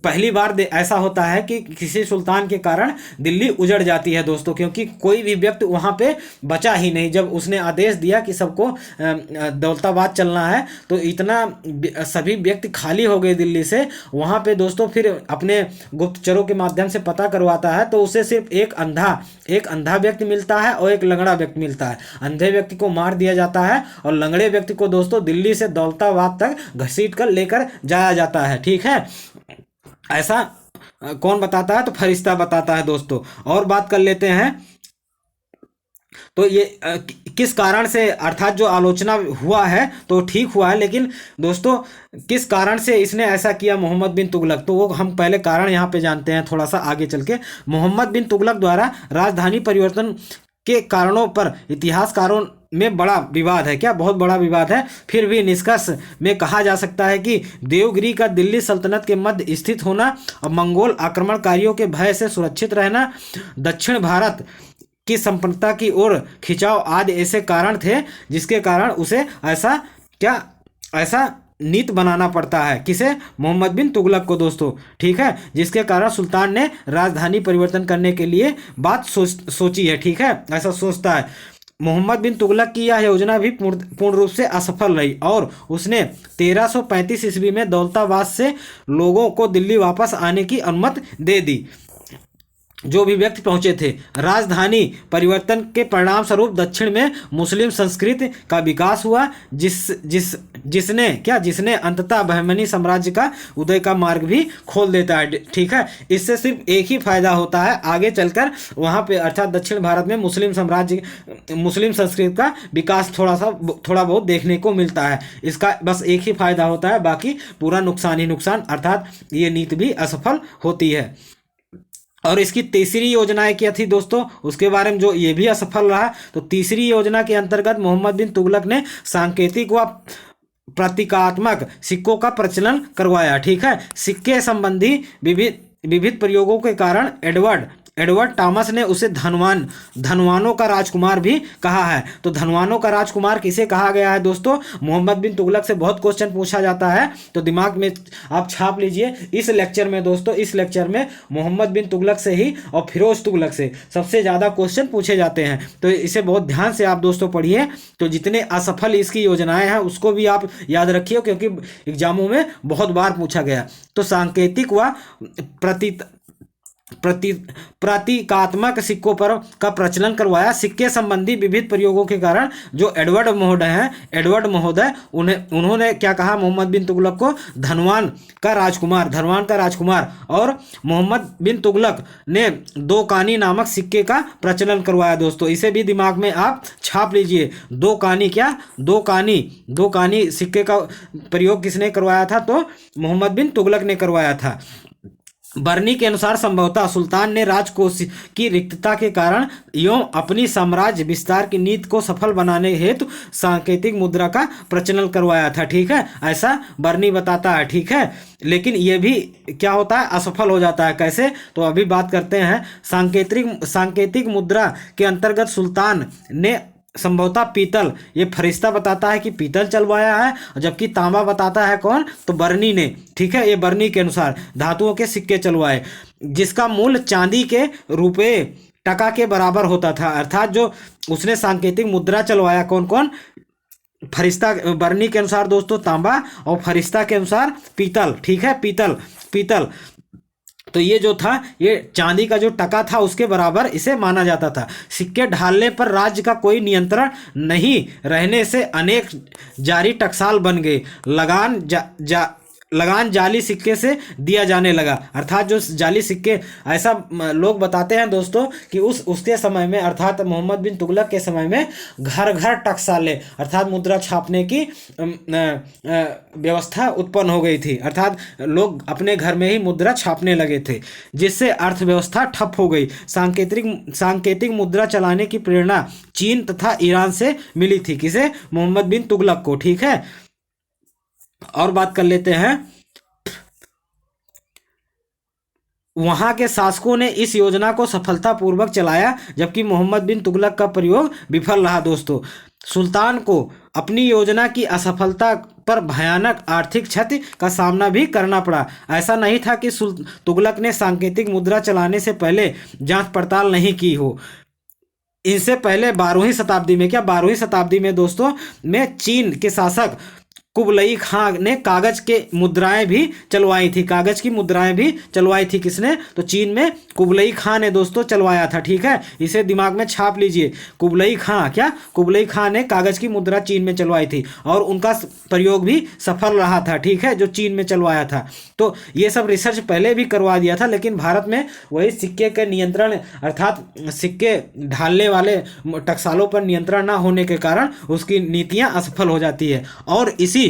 पहली बार ऐसा होता है कि किसी सुल्तान के कारण दिल्ली उजड़ जाती है दोस्तों, क्योंकि कोई भी व्यक्ति वहाँ पे बचा ही नहीं। जब उसने आदेश दिया कि सबको दौलताबाद चलना है, तो इतना सभी व्यक्ति खाली हो गए दिल्ली से। वहाँ पे दोस्तों फिर अपने गुप्तचरों के माध्यम से पता करवाता है, तो उसे सिर्फ एक अंधा व्यक्ति मिलता है और एक लंगड़ा व्यक्ति मिलता है। अंधे व्यक्ति को मार दिया जाता है और लंगड़े व्यक्ति को दोस्तों दिल्ली से दौलताबाद तक घसीट कर लेकर जाया जाता है। ठीक है, ऐसा कौन बताता है? तो फरिश्ता बताता है दोस्तों। और बात कर लेते हैं, तो ये किस कारण से, अर्थात जो आलोचना हुआ है तो ठीक हुआ है, लेकिन दोस्तों किस कारण से इसने ऐसा किया मोहम्मद बिन तुगलक? तो वो हम पहले कारण यहाँ पे जानते हैं थोड़ा सा आगे चल के। मोहम्मद बिन तुगलक द्वारा राजधानी परिवर्तन के कारणों पर इतिहासकारों में बड़ा विवाद है। क्या? बहुत बड़ा विवाद है। फिर भी निष्कर्ष में कहा जा सकता है कि देवगिरी का दिल्ली सल्तनत के मध्य स्थित होना और मंगोल आक्रमणकारियों के भय से सुरक्षित रहना, दक्षिण भारत की संपन्नता की ओर खिंचाव आदि ऐसे कारण थे जिसके कारण उसे ऐसा नीत बनाना पड़ता है। किसे? मोहम्मद बिन तुगलक को दोस्तों, ठीक है, जिसके कारण सुल्तान ने राजधानी परिवर्तन करने के लिए बात सोची है, ठीक है, ऐसा सोचता है। मोहम्मद बिन तुगलक की यह योजना भी पूर्ण रूप से असफल रही और उसने 1335 ईस्वी में दौलताबाद से लोगों को दिल्ली वापस आने की अनुमति दे दी, जो भी व्यक्ति पहुंचे थे। राजधानी परिवर्तन के परिणाम स्वरूप दक्षिण में मुस्लिम संस्कृति का विकास हुआ, जिसने अंततः बहमनी साम्राज्य का उदय का मार्ग भी खोल देता है, ठीक है। इससे सिर्फ एक ही फायदा होता है, आगे चलकर वहां पे अर्थात दक्षिण भारत में मुस्लिम संस्कृति का विकास थोड़ा बहुत देखने को मिलता है। इसका बस एक ही फायदा होता है, बाकी पूरा नुकसान ही नुकसान, अर्थात ये नीति भी असफल होती है। और इसकी तीसरी योजना क्या थी दोस्तों, उसके बारे में जो ये भी असफल रहा। तो तीसरी योजना के अंतर्गत मोहम्मद बिन तुगलक ने सांकेतिक व प्रतीकात्मक सिक्कों का प्रचलन करवाया, ठीक है। सिक्के संबंधी विविध प्रयोगों के कारण एडवर्ड टॉमस ने उसे धनवानों का राजकुमार भी कहा है। तो धनवानों का राजकुमार किसे कहा गया है दोस्तों? मोहम्मद बिन तुगलक से बहुत क्वेश्चन पूछा जाता है, तो दिमाग में आप छाप लीजिए। इस लेक्चर में दोस्तों, इस लेक्चर में मोहम्मद बिन तुगलक से ही और फिरोज तुगलक से सबसे ज़्यादा क्वेश्चन पूछे जाते हैं, तो इसे बहुत ध्यान से आप दोस्तों पढ़िए। तो जितने असफल इसकी योजनाएं हैं उसको भी आप याद रखिए, क्योंकि एग्जामों में बहुत बार पूछा गया। तो सांकेतिक व प्रतीकात्मक सिक्कों पर का प्रचलन करवाया। सिक्के संबंधी विविध प्रयोगों के कारण जो एडवर्ड महोदय उन्होंने क्या कहा मोहम्मद बिन तुगलक को? धनवान का राजकुमार। और मोहम्मद बिन तुगलक ने दो कानी नामक सिक्के का प्रचलन करवाया दोस्तों, इसे भी दिमाग में आप छाप लीजिए। दो कानी सिक्के का प्रयोग किसने करवाया था? तो मोहम्मद बिन तुगलक ने करवाया था। बर्नी के अनुसार संभवतः सुल्तान ने राजकोष की रिक्तता के कारण एवं अपनी साम्राज्य विस्तार की नीति को सफल बनाने हेतु सांकेतिक मुद्रा का प्रचलन करवाया था, ठीक है, ऐसा बर्नी बताता है, ठीक है। लेकिन यह भी क्या होता है? असफल हो जाता है। कैसे? तो अभी बात करते हैं। सांकेतिक मुद्रा के अंतर्गत सुल्तान ने संभवतः पीतल, ये फरिश्ता बताता है कि पीतल चलवाया है, जबकि तांबा बताता है कौन? तो बर्नी ने, ठीक है, ये बर्नी के अनुसार धातुओं के सिक्के चलवाए, जिसका मूल्य चांदी के रुपए टका के बराबर होता था। अर्थात जो उसने सांकेतिक मुद्रा चलवाया, कौन? फरिश्ता, बर्नी के अनुसार दोस्तों तांबा और फरिश्ता के अनुसार पीतल, ठीक है, पीतल। तो ये जो था, ये चांदी का जो टका था उसके बराबर इसे माना जाता था। सिक्के ढालने पर राज्य का कोई नियंत्रण नहीं रहने से अनेक जारी टकसाल बन गए। लगान जाली सिक्के से दिया जाने लगा। अर्थात जो जाली सिक्के, ऐसा लोग बताते हैं दोस्तों कि उसके समय में, अर्थात मोहम्मद बिन तुगलक के समय में घर घर टकसाले अर्थात मुद्रा छापने की व्यवस्था उत्पन्न हो गई थी। अर्थात लोग अपने घर में ही मुद्रा छापने लगे थे, जिससे अर्थव्यवस्था ठप हो गई। सांकेतिक मुद्रा चलाने की प्रेरणा चीन तथा ईरान से मिली थी। किसे? मोहम्मद बिन तुगलक को, ठीक है। और बात कर लेते हैं, वहां के शासकों ने इस योजना को सफलतापूर्वक चलाया, जबकि मोहम्मद बिन तुगलक का प्रयोग विफल रहा दोस्तों। सुल्तान को अपनी योजना की असफलता पर भयानक आर्थिक क्षति का सामना भी करना पड़ा। ऐसा नहीं था कि तुगलक ने सांकेतिक मुद्रा चलाने से पहले जांच पड़ताल नहीं की हो। इनसे पहले 12वीं शताब्दी में दोस्तों में चीन के शासक कुबलई खां ने कागज की मुद्राएं भी चलवाई थी। किसने? तो चीन में कुबलई खां ने दोस्तों चलवाया था, ठीक है, इसे दिमाग में छाप लीजिए। कुबलई खां ने कागज की मुद्रा चीन में चलवाई थी और उनका प्रयोग भी सफल रहा था, ठीक है, जो चीन में चलवाया था। तो ये सब रिसर्च पहले भी करवा दिया था, लेकिन भारत में वही सिक्के के नियंत्रण, अर्थात सिक्के ढालने वाले टकसालों पर नियंत्रण न होने के कारण उसकी नीतियां असफल हो जाती है। और इसी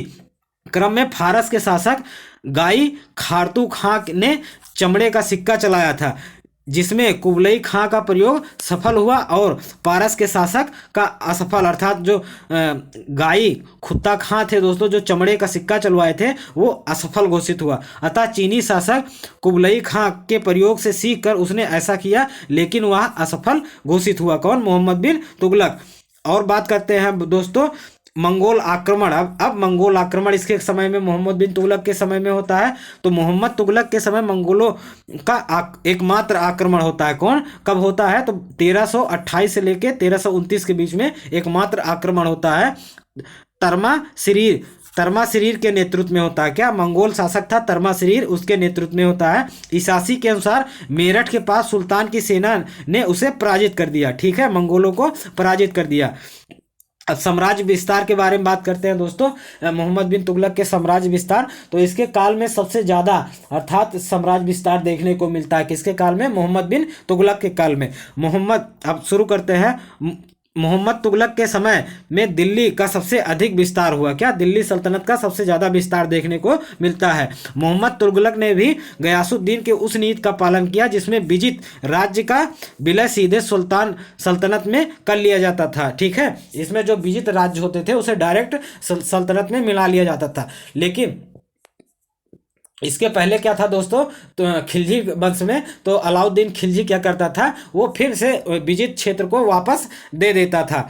क्रम में फारस के शासक गाई खारतू खां ने चमड़े का सिक्का चलाया था, जिसमें कुबलई खां का प्रयोग सफल हुआ और पारस के शासक का असफल, अर्थात जो गाई खुत्ता खां थे दोस्तों, जो चमड़े का सिक्का चलवाए थे, वो असफल घोषित हुआ। अतः चीनी शासक कुबलई खां के प्रयोग से सीख कर उसने ऐसा किया, लेकिन वह असफल घोषित हुआ। कौन? मोहम्मद बिन तुगलक। और बात करते हैं दोस्तों मंगोल आक्रमण। अब मंगोल आक्रमण इसके समय में, मोहम्मद बिन तुगलक के समय में होता है। तो मोहम्मद तुगलक के समय मंगोलों का एकमात्र आक्रमण होता है। कौन? कब होता है? तो 1328 से लेके 1329 के बीच में एकमात्र आक्रमण होता है। तर्मासिरीर के नेतृत्व में होता है। क्या? मंगोल शासक था तर्मासिरीर, उसके नेतृत्व में होता है। ईसासी के अनुसार मेरठ के पास सुल्तान की सेना ने उसे पराजित कर दिया। ठीक है, मंगोलों को पराजित कर दिया। अब साम्राज्य विस्तार के बारे में बात करते हैं दोस्तों, मोहम्मद बिन तुगलक के साम्राज्य विस्तार। तो इसके काल में सबसे ज्यादा अर्थात साम्राज्य विस्तार देखने को मिलता है किसके काल में? मोहम्मद बिन तुगलक के काल में। अब शुरू करते हैं। मोहम्मद तुगलक के समय में दिल्ली का सबसे अधिक विस्तार हुआ। क्या? दिल्ली सल्तनत का सबसे ज्यादा विस्तार देखने को मिलता है। मोहम्मद तुगलक ने भी गयासुद्दीन के उस नीति का पालन किया जिसमें विजित राज्य का विलय सीधे सुल्तान सल्तनत में कर लिया जाता था। ठीक है, इसमें जो विजित राज्य होते थे उसे डायरेक्ट सल्तनत में मिला लिया जाता था। लेकिन इसके पहले क्या था दोस्तों? तो खिलजी वंश में तो अलाउद्दीन खिलजी क्या करता था? वो फिर से विजित क्षेत्र को वापस दे देता था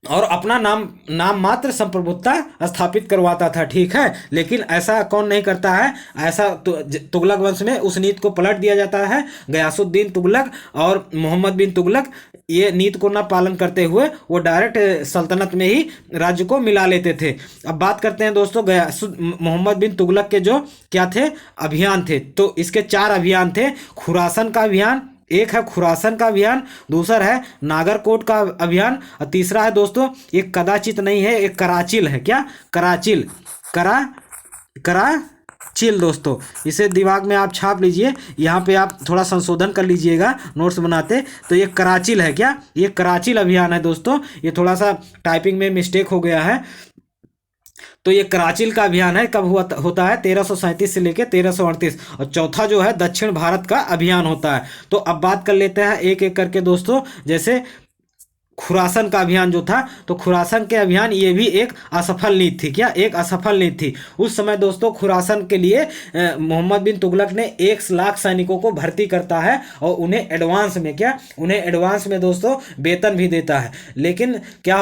और अपना नाम मात्र संप्रभुता स्थापित करवाता था। ठीक है, लेकिन ऐसा कौन नहीं करता है? ऐसा तुगलक वंश में उस नीति को पलट दिया जाता है। गयासुद्दीन तुगलक और मोहम्मद बिन तुगलक ये नीति को ना पालन करते हुए वो डायरेक्ट सल्तनत में ही राज्य को मिला लेते थे। अब बात करते हैं दोस्तों मोहम्मद बिन तुगलक के जो क्या थे अभियान थे। तो इसके 4 अभियान थे। खुरासन का अभियान, एक है खुरासन का अभियान, दूसरा है नागरकोट का अभियान और तीसरा है दोस्तों एक कदाचित नहीं है, एक कराचिल है। क्या? कराचिल, कराचिल दोस्तों, इसे दिमाग में आप छाप लीजिए। यहाँ पे आप थोड़ा संशोधन कर लीजिएगा नोट्स बनाते। तो ये कराचिल है। क्या? ये कराचिल अभियान है दोस्तों। ये थोड़ा सा टाइपिंग में मिस्टेक हो गया है। तो ये कराचिल का अभियान है। कब होता है? 1337 से लेकर 1338। और चौथा जो है दक्षिण भारत का अभियान होता है। तो अब बात कर लेते हैं एक एक करके दोस्तों। जैसे खुरासन का अभियान जो था, तो खुरासन के अभियान ये भी एक असफल नीति थी। क्या? एक असफल नीति थी। उस समय दोस्तों खुरासन के लिए मोहम्मद बिन तुगलक ने 1 लाख सैनिकों को भर्ती करता है और उन्हें एडवांस में उन्हें एडवांस में दोस्तों वेतन भी देता है। लेकिन क्या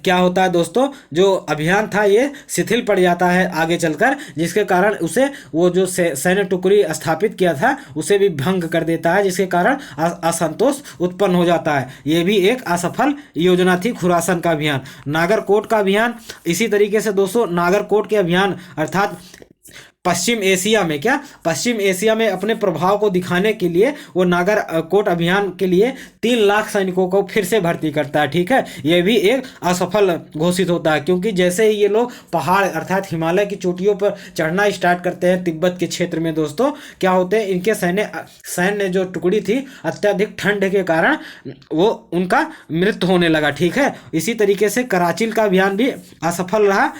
होता है दोस्तों, जो अभियान था ये शिथिल पड़ जाता है आगे चलकर, जिसके कारण उसे वो जो सैन्य टुकड़ी स्थापित किया था उसे भी भंग कर देता है, जिसके कारण असंतोष उत्पन्न हो जाता है। ये भी एक असफल योजना थी खुरासन का अभियान। नागरकोट का अभियान इसी तरीके से दोस्तों, नागरकोट के अभियान अर्थात पश्चिम एशिया में अपने प्रभाव को दिखाने के लिए वो नागरकोट अभियान के लिए 3 लाख सैनिकों को फिर से भर्ती करता है। ठीक है, यह भी एक असफल घोषित होता है, क्योंकि जैसे ही ये लोग पहाड़ अर्थात हिमालय की चोटियों पर चढ़ना स्टार्ट करते हैं तिब्बत के क्षेत्र में दोस्तों, क्या होते हैं इनके सैन्य जो टुकड़ी थी अत्यधिक ठंड के कारण वो उनका मृत्यु होने लगा। ठीक है, इसी तरीके से कराचिल का अभियान भी असफल रहा।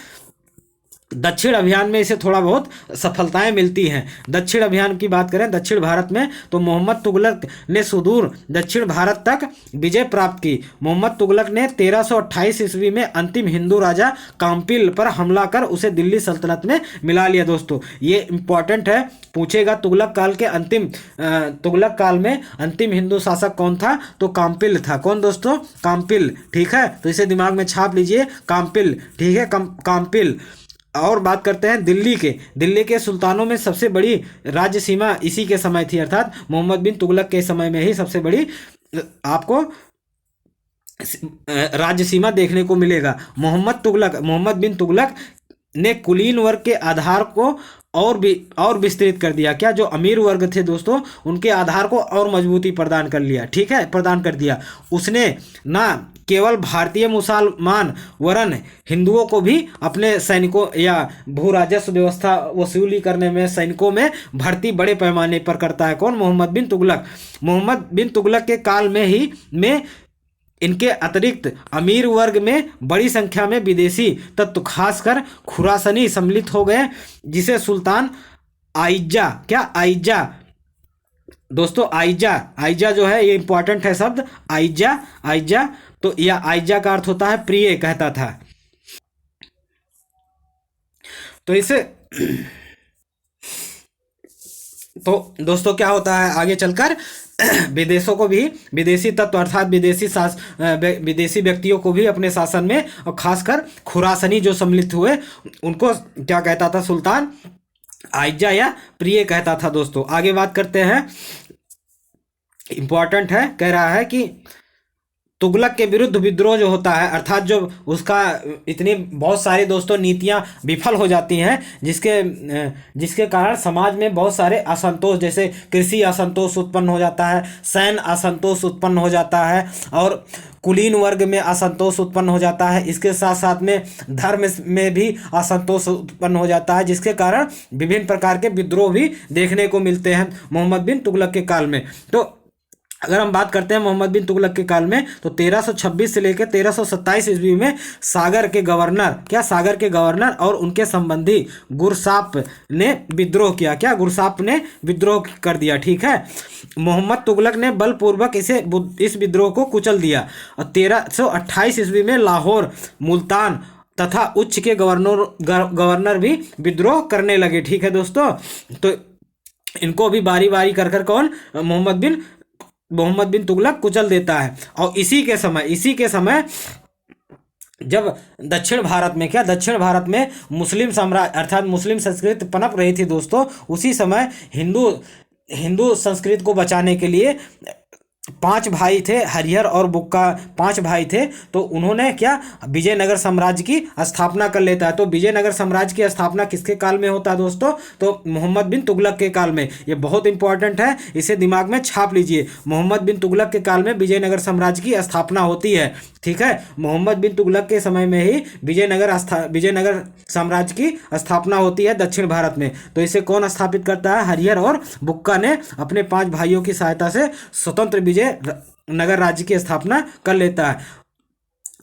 दक्षिण अभियान में इसे थोड़ा बहुत सफलताएं मिलती हैं। दक्षिण अभियान की बात करें दक्षिण भारत में, तो मोहम्मद तुगलक ने सुदूर दक्षिण भारत तक विजय प्राप्त की। मोहम्मद तुगलक ने 1328 ईस्वी में अंतिम हिंदू राजा काम्पिल पर हमला कर उसे दिल्ली सल्तनत में मिला लिया। दोस्तों ये इंपॉर्टेंट है, पूछेगा तुगलक काल में अंतिम हिंदू शासक कौन था? तो काम्पिल था। कौन दोस्तों? काम्पिल। ठीक है, तो इसे दिमाग में छाप लीजिए, काम्पिल। ठीक है, काम्पिल। और बात करते हैं दिल्ली के सुल्तानों में सबसे बड़ी राज्य सीमा इसी के समय थी, अर्थात मोहम्मद बिन तुगलक के समय में ही सबसे बड़ी आपको राज्य सीमा देखने को मिलेगा। मोहम्मद बिन तुगलक ने कुलीन वर्ग के आधार को और विस्तृत कर दिया। क्या? जो अमीर वर्ग थे दोस्तों उनके आधार को और मजबूती प्रदान कर लिया। ठीक है, प्रदान कर दिया। उसने ना केवल भारतीय मुसलमान वरन हिंदुओं को भी अपने सैनिकों या भू राजस्व व्यवस्था वसूली करने में सैनिकों में भर्ती बड़े पैमाने पर करता है। कौन? मोहम्मद बिन तुगलक के काल में इनके अतिरिक्त अमीर वर्ग में बड़ी संख्या में विदेशी तत्व खासकर खुरासनी सम्मिलित हो गए, जिसे सुल्तान आइजा, क्या आइजा दोस्तों, आइजा, आइजा जो है ये इंपॉर्टेंट है शब्द, आइजा, आइजा। तो यह आइजा का अर्थ होता है प्रिय कहता था। तो इसे तो दोस्तों क्या होता है आगे चलकर विदेशों को भी, विदेशी तत्व अर्थात विदेशी व्यक्तियों को भी अपने शासन में, और खासकर खुरासनी जो सम्मिलित हुए उनको क्या कहता था सुल्तान, आइजा या प्रिय कहता था। दोस्तों आगे बात करते हैं, इंपॉर्टेंट है, कह रहा है कि तुगलक के विरुद्ध विद्रोह जो होता है, अर्थात जो उसका इतनी बहुत सारी दोस्तों नीतियां विफल हो जाती हैं, जिसके कारण समाज में बहुत सारे असंतोष, जैसे कृषि असंतोष उत्पन्न हो जाता है, सैन्य असंतोष उत्पन्न हो जाता है, और कुलीन वर्ग में असंतोष उत्पन्न हो जाता है। इसके साथ साथ में धर्म में भी असंतोष उत्पन्न हो जाता है, जिसके कारण विभिन्न प्रकार के विद्रोह भी देखने को मिलते हैं मोहम्मद बिन तुगलक के काल में। तो अगर हम बात करते हैं मोहम्मद बिन तुगलक के काल में, तो 1326 से लेकर 1327 ईस्वी में सागर के गवर्नर, क्या सागर के गवर्नर और उनके संबंधी गुरसाप ने विद्रोह किया, क्या गुरसाप ने विद्रोह कर दिया। ठीक है, मोहम्मद तुगलक ने बलपूर्वक इस विद्रोह को कुचल दिया, और 1328 ईस्वी में लाहौर, मुल्तान तथा उच्च के गवर्नर भी विद्रोह करने लगे। ठीक है दोस्तों, तो इनको भी बारी बारी कर कर कौन, मोहम्मद बिन तुगलक कुचल देता है। और इसी के समय जब दक्षिण भारत में, क्या दक्षिण भारत में मुस्लिम साम्राज्य अर्थात मुस्लिम संस्कृति पनप रही थी दोस्तों, उसी समय हिंदू संस्कृति को बचाने के लिए 5 भाई थे, हरिहर और बुक्का 5 भाई थे। तो उन्होंने क्या, विजयनगर साम्राज्य की स्थापना कर लेता है। तो विजयनगर साम्राज्य की स्थापना किसके काल में होता है दोस्तों, तो मोहम्मद बिन तुगलक के काल में। ये बहुत इंपॉर्टेंट है, इसे दिमाग में छाप लीजिए। मोहम्मद बिन तुगलक के काल में विजयनगर साम्राज्य की स्थापना होती है। ठीक है, मोहम्मद बिन तुगलक के समय में ही विजयनगर साम्राज्य की स्थापना होती है दक्षिण भारत में। तो इसे कौन स्थापित करता है, हरिहर और बुक्का ने अपने 5 भाइयों की सहायता से स्वतंत्र विजयनगर राज्य की स्थापना कर लेता है।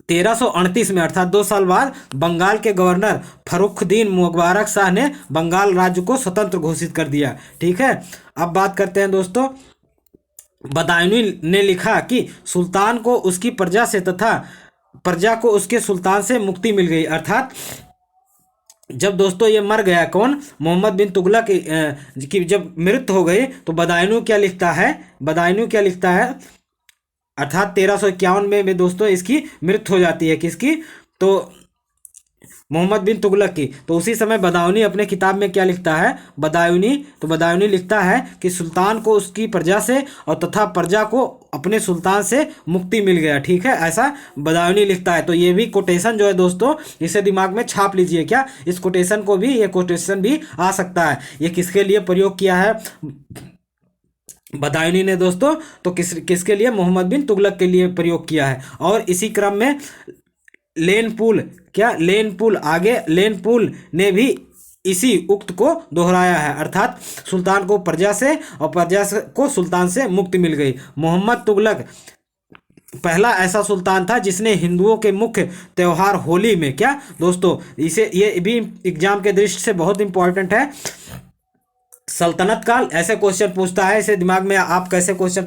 1338 में अर्थात 2 साल बाद बंगाल के गवर्नर फरुखुद्दीन मुबारक शाह ने बंगाल राज्य को स्वतंत्र घोषित कर दिया। ठीक है, अब बात करते हैं दोस्तों, बदायूनी ने लिखा कि सुल्तान को उसकी प्रजा से तथा प्रजा को उसके सुल्तान से मुक्ति मिल गई। अर्थात जब दोस्तों ये मर गया, कौन, मोहम्मद बिन तुगलक की जब मृत्यु हो गई, तो बदायूनी क्या लिखता है, अर्थात 1351 में दोस्तों इसकी मृत्यु हो जाती है, किसकी, तो मोहम्मद बिन तुगलक की। तो उसी समय बदायूनी अपने किताब में क्या लिखता है, बदायूनी लिखता है कि सुल्तान को उसकी प्रजा से और तथा प्रजा को अपने सुल्तान से मुक्ति मिल गया। ठीक है, ऐसा बदायूनी लिखता है। तो ये भी कोटेशन जो है दोस्तों, इसे दिमाग में छाप लीजिए, क्या इस कोटेशन को भी, ये कोटेशन भी आ सकता है। ये किसके लिए प्रयोग किया है बदायूनी ने दोस्तों, तो किसके लिए, मोहम्मद बिन तुगलक के लिए प्रयोग किया है। और इसी क्रम में लेनपुल ने भी इसी उक्त को दोहराया है, अर्थात सुल्तान को प्रजा से और प्रजा को सुल्तान से मुक्ति मिल गई। मोहम्मद तुगलक पहला ऐसा सुल्तान था जिसने हिंदुओं के मुख्य त्यौहार होली में, क्या दोस्तों, ये भी एग्जाम के दृष्टि से बहुत इंपॉर्टेंट है, सल्तनत काल ऐसे क्वेश्चन पूछता है। इसे दिमाग में आप कैसे क्वेश्चन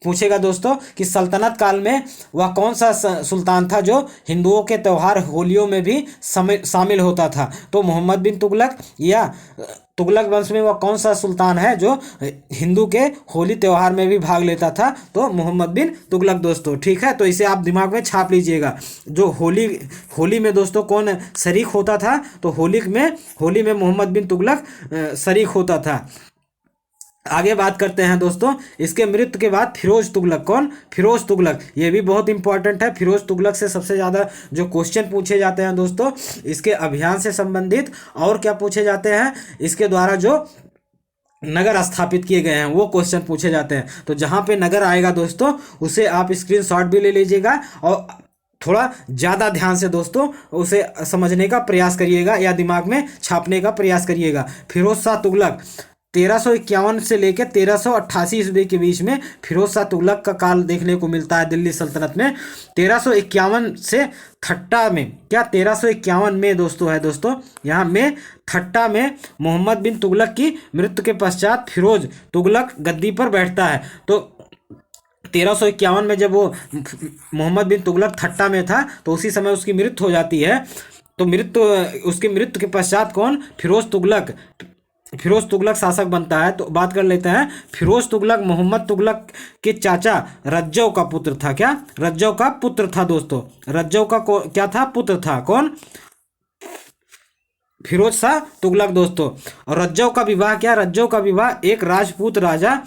पूछेगा दोस्तों कि सल्तनत काल में वह कौन सा सुल्तान था जो हिंदुओं के त्यौहार होलियों में भी शामिल होता था। तो मोहम्मद बिन तुगलक या तुगलक वंश में वह कौन सा सुल्तान है जो हिंदू के होली त्यौहार में भी भाग लेता था, तो मोहम्मद बिन तुगलक दोस्तों। ठीक है, तो इसे आप दिमाग में छाप लीजिएगा। जो होली में दोस्तों कौन शरीक होता था, तो होली में मोहम्मद बिन तुगलक शरीक होता था। आगे बात करते हैं दोस्तों, इसके मृत्यु के बाद फिरोज तुगलक, कौन, फिरोज तुगलक, ये भी बहुत इंपॉर्टेंट है। फिरोज तुगलक से सबसे ज़्यादा जो क्वेश्चन पूछे जाते हैं दोस्तों, इसके अभियान से संबंधित, और क्या पूछे जाते हैं, इसके द्वारा जो नगर स्थापित किए गए हैं वो क्वेश्चन पूछे जाते हैं। तो जहाँ पे नगर आएगा दोस्तों, उसे आप स्क्रीनशॉट भी ले लीजिएगा और थोड़ा ज़्यादा ध्यान से दोस्तों उसे समझने का प्रयास करिएगा या दिमाग में छापने का प्रयास करिएगा। फिरोज शाह तुगलक 1351 से लेकर 1388 ईस्वी के बीच में फिरोज शाह तुगलक का काल देखने को मिलता है दिल्ली सल्तनत में। 1351 से ठट्टा में, क्या 1351 में दोस्तों है दोस्तों, यहाँ में ठट्टा में मोहम्मद बिन तुगलक की मृत्यु के पश्चात फिरोज तुगलक गद्दी पर बैठता है। तो 1351 में जब वो मोहम्मद बिन तुगलक ठट्टा में था तो उसी समय उसकी मृत्यु हो जाती है। तो उसकी मृत्यु के पश्चात कौन, फिरोज तुगलक शासक बनता है। तो बात कर लेते हैं, फिरोज तुगलक मोहम्मद तुगलक के चाचा रज्जौ का पुत्र था। क्या, रज्जौ का पुत्र था दोस्तों। रज्जौ का क्या था, पुत्र था। कौन, फिरोज शाह तुगलक दोस्तों। और रज्जौ का विवाह क्या, रज्जौ का विवाह एक राजपूत राजा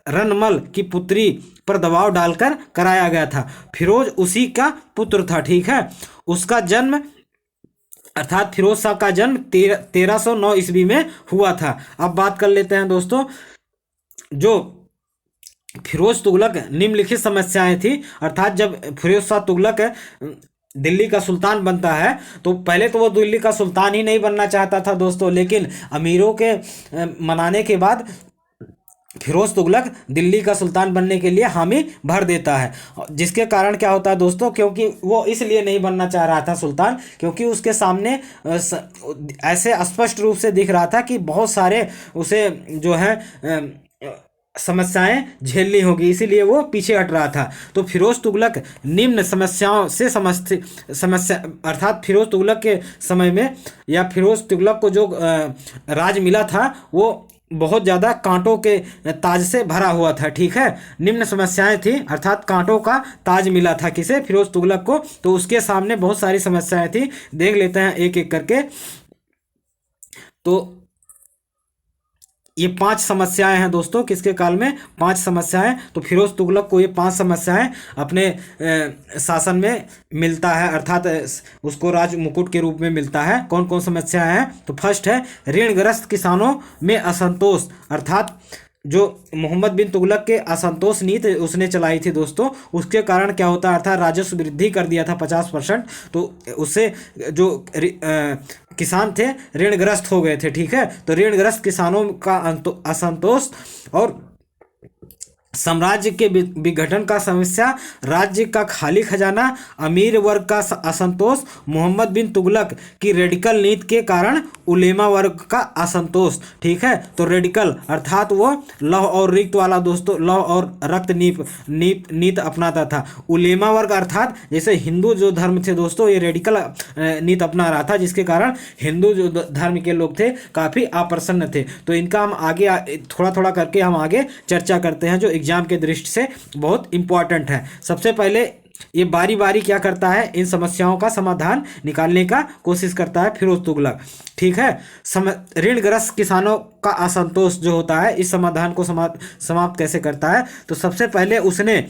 रनमल की पुत्री पर दबाव डालकर कराया गया था। फिरोज उसी का पुत्र था। ठीक है, उसका जन्म अर्थात फिरोज शाह का जन्म 1309 ईस्वी में हुआ था। अब बात कर लेते हैं दोस्तों, जो फिरोज तुगलक निम्नलिखित समस्याएं थी। अर्थात जब फिरोज शाह तुगलक दिल्ली का सुल्तान बनता है तो पहले तो वो दिल्ली का सुल्तान ही नहीं बनना चाहता था दोस्तों, लेकिन अमीरों के मनाने के बाद फिरोज तुगलक दिल्ली का सुल्तान बनने के लिए हामी भर देता है। जिसके कारण क्या होता है दोस्तों, क्योंकि वो इसलिए नहीं बनना चाह रहा था सुल्तान, क्योंकि उसके सामने ऐसे स्पष्ट रूप से दिख रहा था कि बहुत सारे उसे जो है समस्याएं झेलनी होगी, इसीलिए वो पीछे हट रहा था। तो फिरोज तुगलक निम्न समस्याओं से समस्या अर्थात फिरोज तुगलक के समय में या फिरोज तुगलक को जो राज मिला था वो बहुत ज़्यादा कांटों के ताज से भरा हुआ था। ठीक है, निम्न समस्याएं थी, अर्थात कांटों का ताज मिला था किसे, फिरोज तुगलक को। तो उसके सामने बहुत सारी समस्याएं थी, देख लेते हैं एक एक करके। तो ये 5 समस्याएं हैं दोस्तों, किसके काल में 5 समस्याएं। तो फिरोज तुगलक को ये 5 समस्याएं अपने शासन में मिलता है, अर्थात उसको राज मुकुट के रूप में मिलता है। कौन कौन समस्याएं हैं, तो फर्स्ट है ऋणग्रस्त किसानों में असंतोष। अर्थात जो मोहम्मद बिन तुगलक के असंतोष नीति उसने चलाई थी दोस्तों, उसके कारण क्या होता है, अर्थात राजस्व वृद्धि कर दिया था 50%। तो उससे जो किसान थे ऋणग्रस्त हो गए थे। ठीक है, तो ऋणग्रस्त किसानों का असंतोष और साम्राज्य के विघटन का समस्या, राज्य का खाली खजाना, अमीर वर्ग का असंतोष, मोहम्मद बिन तुगलक की रेडिकल नीति के कारण उलेमा वर्ग का असंतोष। ठीक है, तो रेडिकल अर्थात वो लौह और रिक्त वाला दोस्तों, लौह और रक्त नीति अपनाता था। उलेमा वर्ग अर्थात जैसे हिंदू जो धर्म थे दोस्तों, ये रेडिकल नीति अपना रहा था, जिसके कारण हिंदू जो धर्म के लोग थे काफ़ी अप्रसन्न थे। तो इनका हम आगे थोड़ा थोड़ा करके हम आगे चर्चा करते हैं, जो एग्जाम के दृष्टि से बहुत इंपॉर्टेंट है। सबसे पहले ये बारी बारी क्या करता है, इन समस्याओं का समाधान निकालने का कोशिश करता है फिरोज तुगलक। ठीक है, ऋणग्रस्त किसानों का असंतोष जो होता है, इस समाधान को समाप्त कैसे करता है, तो सबसे पहले उसने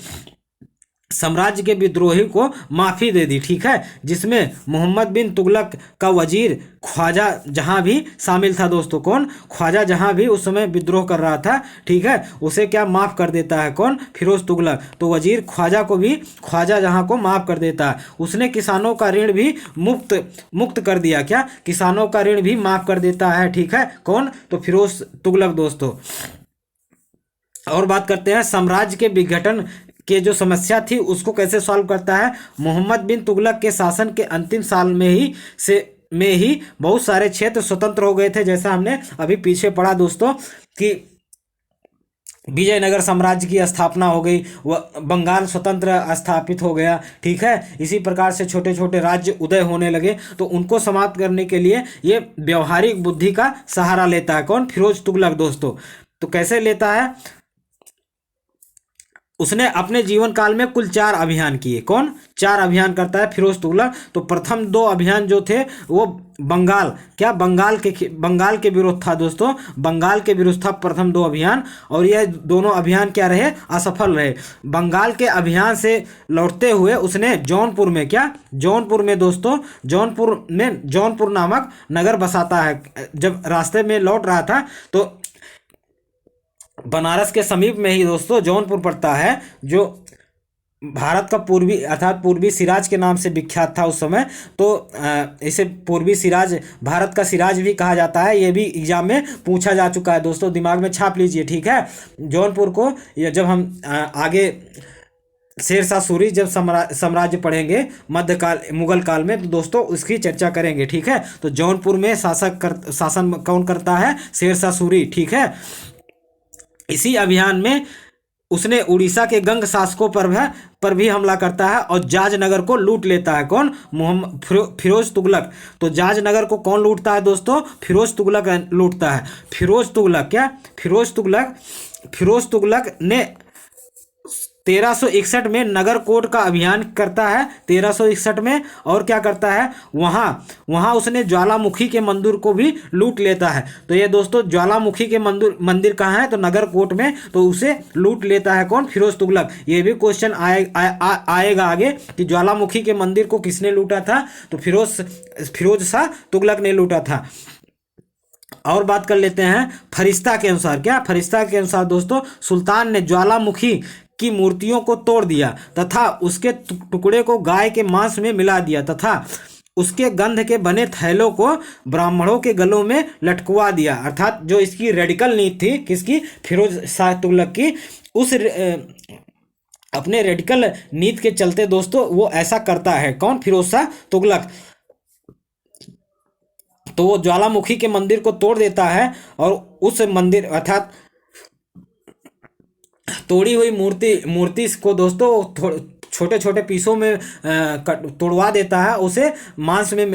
साम्राज्य के विद्रोही को माफ़ी दे दी। ठीक है, जिसमें मोहम्मद बिन तुगलक का वजीर ख्वाजा जहां भी शामिल था दोस्तों। कौन, ख्वाजा जहां भी उस समय विद्रोह कर रहा था। ठीक है, उसे क्या माफ़ कर देता है, कौन, फिरोज तुगलक। तो वजीर ख्वाजा को भी, ख्वाजा जहां को माफ़ कर देता है। उसने किसानों का ऋण भी मुक्त कर दिया। क्या, किसानों का ऋण भी माफ़ कर देता है। ठीक है, कौन, तो फिरोज तुगलक दोस्तों। और बात करते हैं साम्राज्य के विघटन के जो समस्या थी उसको कैसे सॉल्व करता है। मोहम्मद बिन तुगलक के शासन के अंतिम साल में ही बहुत सारे क्षेत्र स्वतंत्र हो गए थे। जैसा हमने अभी पीछे पढ़ा दोस्तों कि विजयनगर साम्राज्य की स्थापना हो गई, बंगाल स्वतंत्र स्थापित हो गया। ठीक है, इसी प्रकार से छोटे छोटे राज्य उदय होने लगे। तो उनको समाप्त करने के लिए ये व्यवहारिक बुद्धि का सहारा लेता है। कौन, फिरोज तुगलक दोस्तों। तो कैसे लेता है, उसने अपने जीवन काल में कुल 4 अभियान किए। कौन, 4 अभियान करता है फिरोज तुगलक। तो प्रथम 2 अभियान जो थे वो बंगाल के विरुद्ध था दोस्तों। बंगाल के विरुद्ध था प्रथम 2 अभियान, और यह दोनों अभियान क्या रहे, असफल रहे। बंगाल के अभियान से लौटते हुए उसने जौनपुर में दोस्तों, जौनपुर नामक नगर बसाता है। जब रास्ते में लौट रहा था तो बनारस के समीप में ही दोस्तों जौनपुर पड़ता है, जो भारत का पूर्वी अर्थात पूर्वी सिराज के नाम से विख्यात था उस समय। तो इसे पूर्वी सिराज, भारत का सिराज भी कहा जाता है। ये भी एग्जाम में पूछा जा चुका है दोस्तों, दिमाग में छाप लीजिए, ठीक है। जौनपुर को ये जब हम आगे शेरशाह सूरी जब साम्राज्य पढ़ेंगे मध्यकाल मुगल काल में, तो दोस्तों उसकी चर्चा करेंगे, ठीक है। तो जौनपुर में शासन कौन करता है? शेरशाह सूरी, ठीक है। इसी अभियान में उसने उड़ीसा के गंग शासकों पर भी हमला करता है और जाजनगर को लूट लेता है। कौन? मोहम्मद फिरोज तुगलक। तो जाजनगर को कौन लूटता है दोस्तों? फिरोज तुगलक लूटता है। फिरोज तुगलक ने 1361 में नगरकोट का अभियान करता है। 1361 में और क्या करता है? वहाँ उसने ज्वालामुखी के मंदिर को भी लूट लेता है। तो ये दोस्तों ज्वालामुखी के मंदिर कहाँ है? तो नगरकोट में। तो उसे लूट लेता है कौन? फिरोज तुगलक। ये भी क्वेश्चन आएगा आगे कि ज्वालामुखी के मंदिर को किसने लूटा था? तो फिरोज शाह तुगलक ने लूटा था। और बात कर लेते हैं फरिश्ता के अनुसार। क्या? फरिश्ता के अनुसार दोस्तों सुल्तान ने ज्वालामुखी की मूर्तियों को तोड़ दिया तथा उसके टुकड़े को गाय के मांस में मिला दिया तथा उसके गंध के बने थैलों को ब्राह्मणों के गलों में लटकवा दिया। अर्थात जो इसकी रेडिकल नीति थी, किसकी? फिरोज शाह तुगलक की। उस अपने रेडिकल नीति के चलते दोस्तों वो ऐसा करता है। कौन? फिरोज शाह तुगलक। तो वो ज्वालामुखी के मंदिर को तोड़ देता है और उस मंदिर अर्थात तोड़ी हुई मूर्ति को दोस्तों छोटे छोटे पीसों में तोड़वा देता है, उसे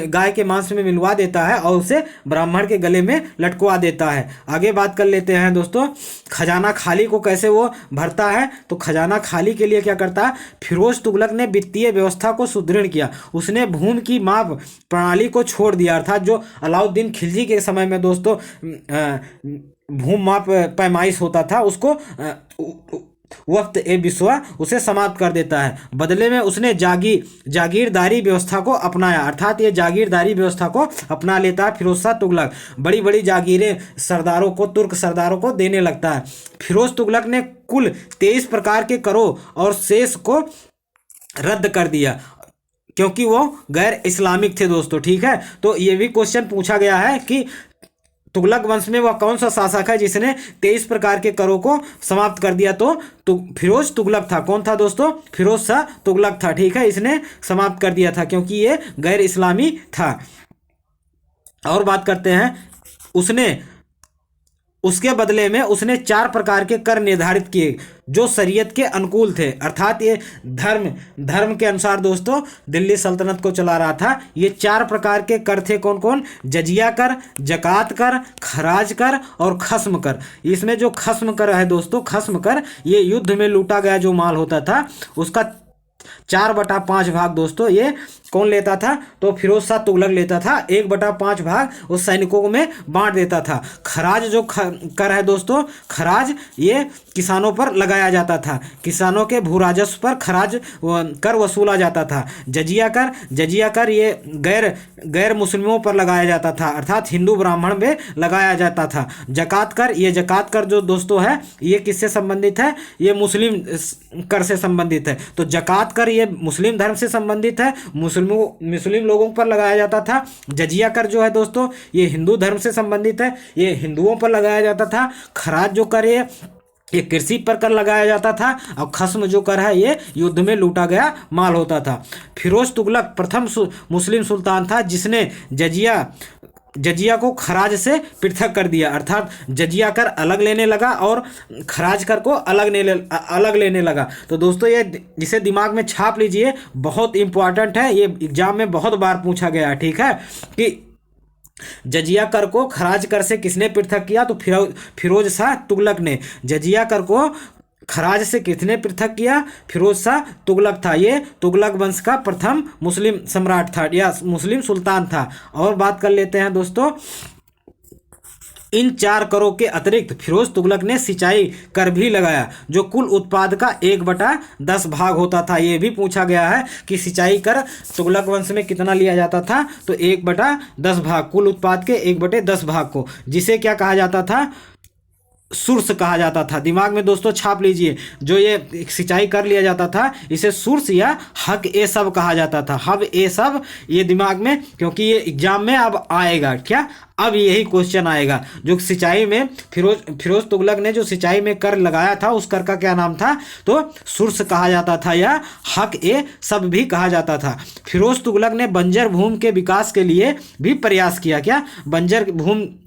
गाय के मांस में मिलवा देता है और उसे ब्राह्मण के गले में लटकवा देता है। आगे बात कर लेते हैं दोस्तों खजाना खाली को कैसे वो भरता है। तो खजाना खाली के लिए क्या करता है? फिरोज तुगलक ने वित्तीय व्यवस्था को सुदृढ़ किया। उसने भूमि की माप प्रणाली को छोड़ दिया। अर्थात जो अलाउद्दीन खिलजी के समय में दोस्तों भूमि माप पैमाइश होता था, उसको वक्त ए बिस्वा उसे समाप्त कर देता है। बदले में उसने जागीरदारी व्यवस्था को अपनाया। अर्थात ये जागीरदारी व्यवस्था को अपना लेता है फिरोज शाह तुगलक। बड़ी बड़ी जागीरें तुर्क सरदारों को देने लगता है। फिरोज तुगलक ने कुल 23 प्रकार के करों और शेष को रद्द कर दिया क्योंकि वो गैर इस्लामिक थे दोस्तों, ठीक है। तो ये भी क्वेश्चन पूछा गया है कि तुगलक वंश में वह कौन सा शासक है जिसने 23 प्रकार के करों को समाप्त कर दिया? तो फिरोज तुगलक था। कौन था दोस्तों? फिरोज शाह तुगलक था, ठीक है। इसने समाप्त कर दिया था क्योंकि ये गैर इस्लामी था। और बात करते हैं उसके बदले में उसने 4 प्रकार के कर निर्धारित किए जो शरीयत के अनुकूल थे। अर्थात ये धर्म के अनुसार दोस्तों दिल्ली सल्तनत को चला रहा था। ये 4 प्रकार के कर थे। कौन कौन? जजिया कर, जकात कर, खराज कर और खस्म कर। इसमें जो खस्म कर है दोस्तों, खस्म कर ये युद्ध में लूटा गया जो माल होता था उसका 4/5 भाग दोस्तों ये कौन लेता था? तो फिरोज शाह तुगलक लेता था। 1/5 भाग उस सैनिकों में बांट देता था। खराज जो कर है दोस्तों, खराज ये किसानों पर लगाया जाता था। किसानों के भू राजस्व पर खराज कर वसूला जाता था। जजिया कर ये गैर मुस्लिमों पर लगाया जाता था, अर्थात हिंदू ब्राह्मण में लगाया जाता था। जकात कर जो दोस्तों है ये किससे संबंधित है? ये मुस्लिम कर से संबंधित है। तो जकात कर ये मुस्लिम धर्म से संबंधित है, मुस्लिम लोगों पर लगाया जाता था। जजिया कर जो है दोस्तों ये हिंदू धर्म से संबंधित है, ये हिंदुओं पर लगाया जाता था। खराज जो कर ये कृषि पर कर लगाया जाता था और खस्म जो कर है ये युद्ध में लूटा गया माल होता था। फिरोज तुगलक प्रथम मुस्लिम सुल्तान था जिसने जजिया को खराज से पृथक कर दिया। अर्थात जजिया कर अलग लेने लगा और खराज कर को अलग लेने लगा। तो दोस्तों ये इसे दिमाग में छाप लीजिए, बहुत इंपॉर्टेंट है, ये एग्जाम में बहुत बार पूछा गया है, ठीक है। कि जजिया कर को खराज कर से किसने पृथक किया? तो फिरोज शाह तुगलक ने। जजिया कर को खराज से किसने पृथक किया? फिरोज शाह तुगलक था। ये तुगलक वंश का प्रथम मुस्लिम सम्राट था या मुस्लिम सुल्तान था। और बात कर लेते हैं दोस्तों इन 4 करों के अतिरिक्त फिरोज तुगलक ने सिंचाई कर भी लगाया जो कुल उत्पाद का 1/10 भाग होता था। ये भी पूछा गया है कि सिंचाई कर तुगलक वंश में कितना लिया जाता था? तो 1/10 भाग, कुल उत्पाद के 1/10 भाग को, जिसे क्या कहा जाता था? सुर्स कहा जाता था। दिमाग में दोस्तों छाप लीजिए, जो ये सिंचाई कर लिया जाता था इसे सुर्स या हक ए सब कहा जाता था। हब ए सब, ये दिमाग में, क्योंकि ये एग्जाम में अब आएगा। क्या? अब यही क्वेश्चन आएगा। जो सिंचाई में फिरोज तुगलक ने जो सिंचाई में कर लगाया था, उस कर का क्या नाम था? तो सुर्स कहा जाता था या हक ए सब भी कहा जाता था। फिरोज तुगलक ने बंजर भूमि के विकास के लिए भी प्रयास किया। क्या? बंजर भूमि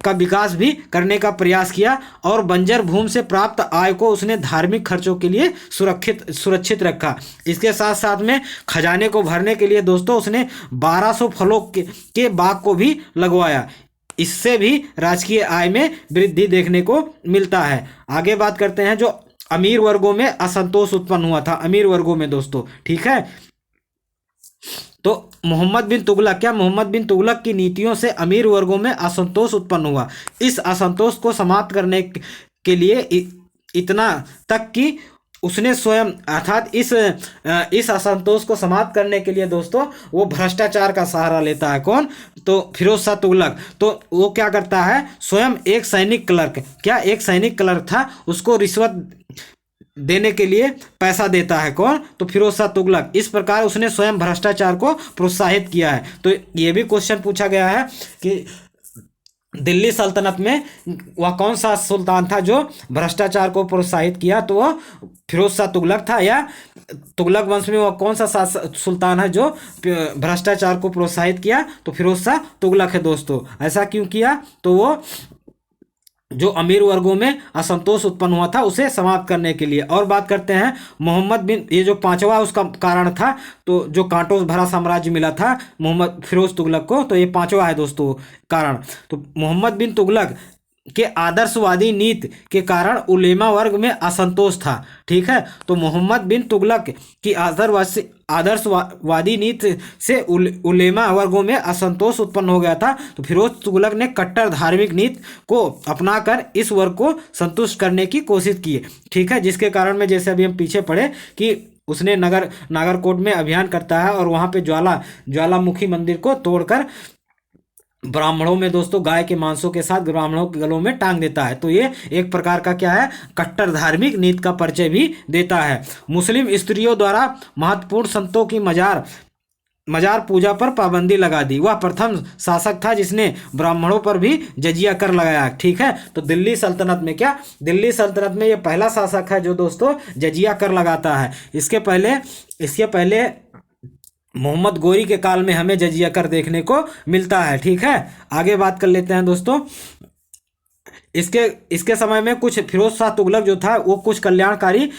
का विकास भी करने का प्रयास किया, और बंजर भूमि से प्राप्त आय को उसने धार्मिक खर्चों के लिए सुरक्षित रखा। इसके साथ साथ में खजाने को भरने के लिए दोस्तों उसने 1200 फलों के बाग को भी लगवाया। इससे भी राजकीय आय में वृद्धि देखने को मिलता है। आगे बात करते हैं, जो अमीर वर्गों में असंतोष उत्पन्न हुआ था, अमीर वर्गों में दोस्तों, ठीक है। तो मोहम्मद बिन तुगलक, क्या मोहम्मद बिन तुगलक की नीतियों से अमीर वर्गों में असंतोष उत्पन्न हुआ। इस असंतोष को समाप्त करने के लिए इतना तक कि उसने स्वयं, अर्थात इस असंतोष को समाप्त करने के लिए दोस्तों वो भ्रष्टाचार का सहारा लेता है। कौन? तो फिरोज शाह तुगलक। तो वो क्या करता है? स्वयं एक सैनिक क्लर्क, क्या एक सैनिक क्लर्क था, उसको रिश्वत देने के लिए पैसा देता है। कौन? तो फिरोज शाह तुगलक। इस प्रकार उसने स्वयं भ्रष्टाचार को प्रोत्साहित किया है। तो ये भी क्वेश्चन पूछा गया है कि दिल्ली सल्तनत में वह कौन सा सुल्तान था जो भ्रष्टाचार को प्रोत्साहित किया? तो वह फिरोज शाह तुगलक था। या तुगलक वंश में वह कौन सा सुल्तान है जो भ्रष्टाचार को प्रोत्साहित किया? तो फिरोज शाह तुगलक है दोस्तों। ऐसा क्यों किया? तो वो जो अमीर वर्गों में असंतोष उत्पन्न हुआ था उसे समाप्त करने के लिए। और बात करते हैं मोहम्मद बिन, ये जो पांचवा उसका कारण था, तो जो कांटों भरा साम्राज्य मिला था मोहम्मद फिरोज तुगलक को, तो ये पांचवा है दोस्तों कारण। तो मोहम्मद बिन तुगलक के आदर्शवादी नीति के कारण उलेमा वर्ग में असंतोष था। ठीक है, तो मोहम्मद बिन तुगलक की आदर्शवादी नीति से उलेमा वर्गों में असंतोष उत्पन्न हो गया था। तो फिरोज तुगलक ने कट्टर धार्मिक नीति को अपनाकर इस वर्ग को संतुष्ट करने की कोशिश की। ठीक है, जिसके कारण में, जैसे अभी हम पीछे पढ़े कि उसने नागरकोट में अभियान करता है और वहाँ पे ज्वालामुखी मंदिर को तोड़कर ब्राह्मणों में दोस्तों गाय के मांसों के साथ ब्राह्मणों के गलों में टांग देता है। तो ये एक प्रकार का क्या है? कट्टर धार्मिक नीति का परिचय भी देता है। मुस्लिम स्त्रियों द्वारा महत्वपूर्ण संतों की मजार पूजा पर पाबंदी लगा दी। वह प्रथम शासक था जिसने ब्राह्मणों पर भी जजिया कर लगाया। ठीक है, तो दिल्ली सल्तनत में, क्या दिल्ली सल्तनत में ये पहला शासक है जो दोस्तों जजिया कर लगाता है। इसके पहले मोहम्मद गोरी के काल में हमें जजिया कर देखने को मिलता है। ठीक है, आगे बात कर लेते हैं दोस्तों। इसके समय में कुछ फिरोज शाह तुगलक जो था वो कुछ कल्याणकारी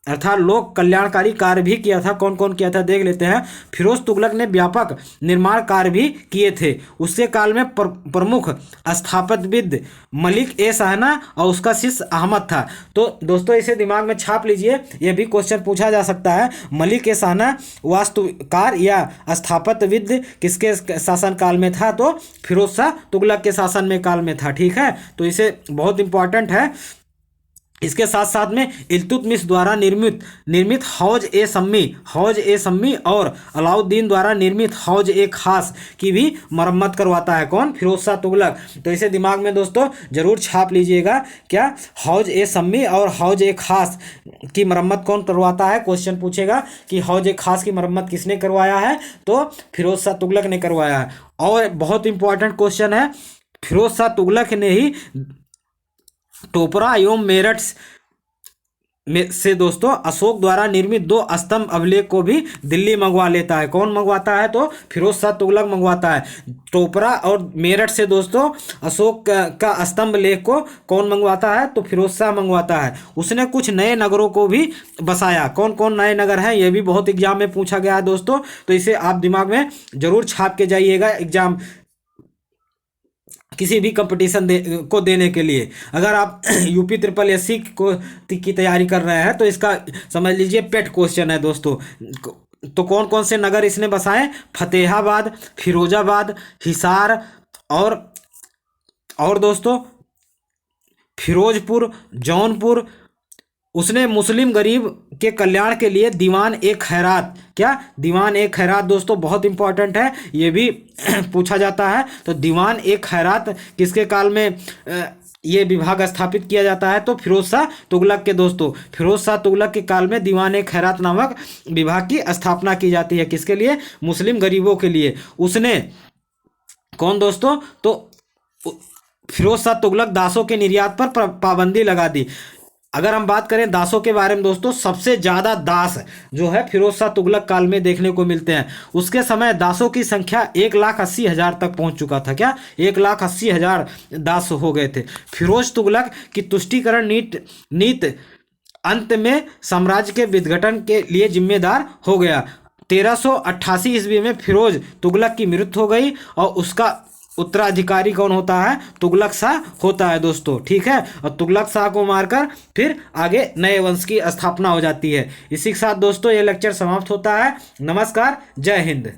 अर्थात लोक कल्याणकारी कार्य भी किया था। कौन कौन किया था देख लेते हैं। फिरोज तुगलक ने व्यापक निर्माण कार्य भी किए थे। उसके काल में प्रमुख स्थापत्यविद मलिक ए शाहना और उसका शिष्य अहमद था। तो दोस्तों इसे दिमाग में छाप लीजिए, यह भी क्वेश्चन पूछा जा सकता है। मलिक ए शाहना वास्तुकार या स्थापत्यविद किसके शासन काल में था? तो फिरोज शाह तुगलक के शासन में काल में था। ठीक है, तो इसे बहुत इंपॉर्टेंट है। इसके साथ साथ में इल्तुतमिश द्वारा निर्मित हौज ए सम्मी और अलाउद्दीन द्वारा निर्मित हौज ए खास की भी मरम्मत करवाता है। कौन? फिरोज शाह तुगलक। तो इसे दिमाग में दोस्तों जरूर छाप लीजिएगा। क्या? हौज ए सम्मी और हौज ए खास की मरम्मत कौन करवाता है? क्वेश्चन पूछेगा कि हौज ए खास की मरम्मत किसने करवाया है? तो फिरोज शाह तुगलक ने करवाया है। और बहुत इंपॉर्टेंट क्वेश्चन है, फिरोज शाह तुगलक ने ही टोपरा एवं मेरठ में से दोस्तों अशोक द्वारा निर्मित 2 स्तंभ अभिलेख को भी दिल्ली मंगवा लेता है। कौन मंगवाता है? तो फिरोज शाह तुगलक मंगवाता है। टोपरा और मेरठ से दोस्तों अशोक का स्तंभ लेख को कौन मंगवाता है? तो फिरोज शाह मंगवाता है। उसने कुछ नए नगरों को भी बसाया। कौन कौन नए नगर हैं? ये भी बहुत एग्जाम में पूछा गया है दोस्तों, तो इसे आप दिमाग में जरूर छाप के जाइएगा एग्जाम किसी भी कंपटीशन को देने के लिए। अगर आप यूपी SSC की तैयारी कर रहे हैं तो इसका समझ लीजिए पेट क्वेश्चन है दोस्तों। तो कौन कौन से नगर इसने बसाए? फतेहाबाद, फिरोजाबाद, हिसार और दोस्तों फिरोजपुर, जौनपुर, उसने मुस्लिम गरीब के कल्याण के लिए दीवान ए खैरात, क्या दीवान ए खैरात दोस्तों बहुत इंपॉर्टेंट है, ये भी पूछा जाता है। तो दीवान ए खैरात किसके काल में ये विभाग स्थापित किया जाता है? तो फिरोज शाह तुगलक के दोस्तों, फिरोज शाह तुगलक के काल में दीवान ए खैरात नामक विभाग की स्थापना की जाती है। किसके लिए? मुस्लिम गरीबों के लिए। उसने, कौन दोस्तों? तो फिरोज शाह तुगलक दासों के निर्यात पर पाबंदी लगा दी। अगर हम बात करें दासों के बारे में दोस्तों, सबसे ज्यादा दास जो है फिरोज शाह तुगलक काल में देखने को मिलते हैं। उसके समय दासों की संख्या 1,80,000 तक पहुंच चुका था। क्या? 1,80,000 दास हो गए थे। फिरोज तुगलक की तुष्टीकरण नीति अंत में साम्राज्य के विघटन के लिए जिम्मेदार हो गया। 1388 ईस्वी में फिरोज तुगलक की मृत्यु हो गई और उसका उत्तराधिकारी कौन होता है? तुगलक शाह होता है दोस्तों, ठीक है। और तुगलक शाह को मारकर फिर आगे नए वंश की स्थापना हो जाती है। इसी के साथ दोस्तों ये लेक्चर समाप्त होता है। नमस्कार, जय हिंद।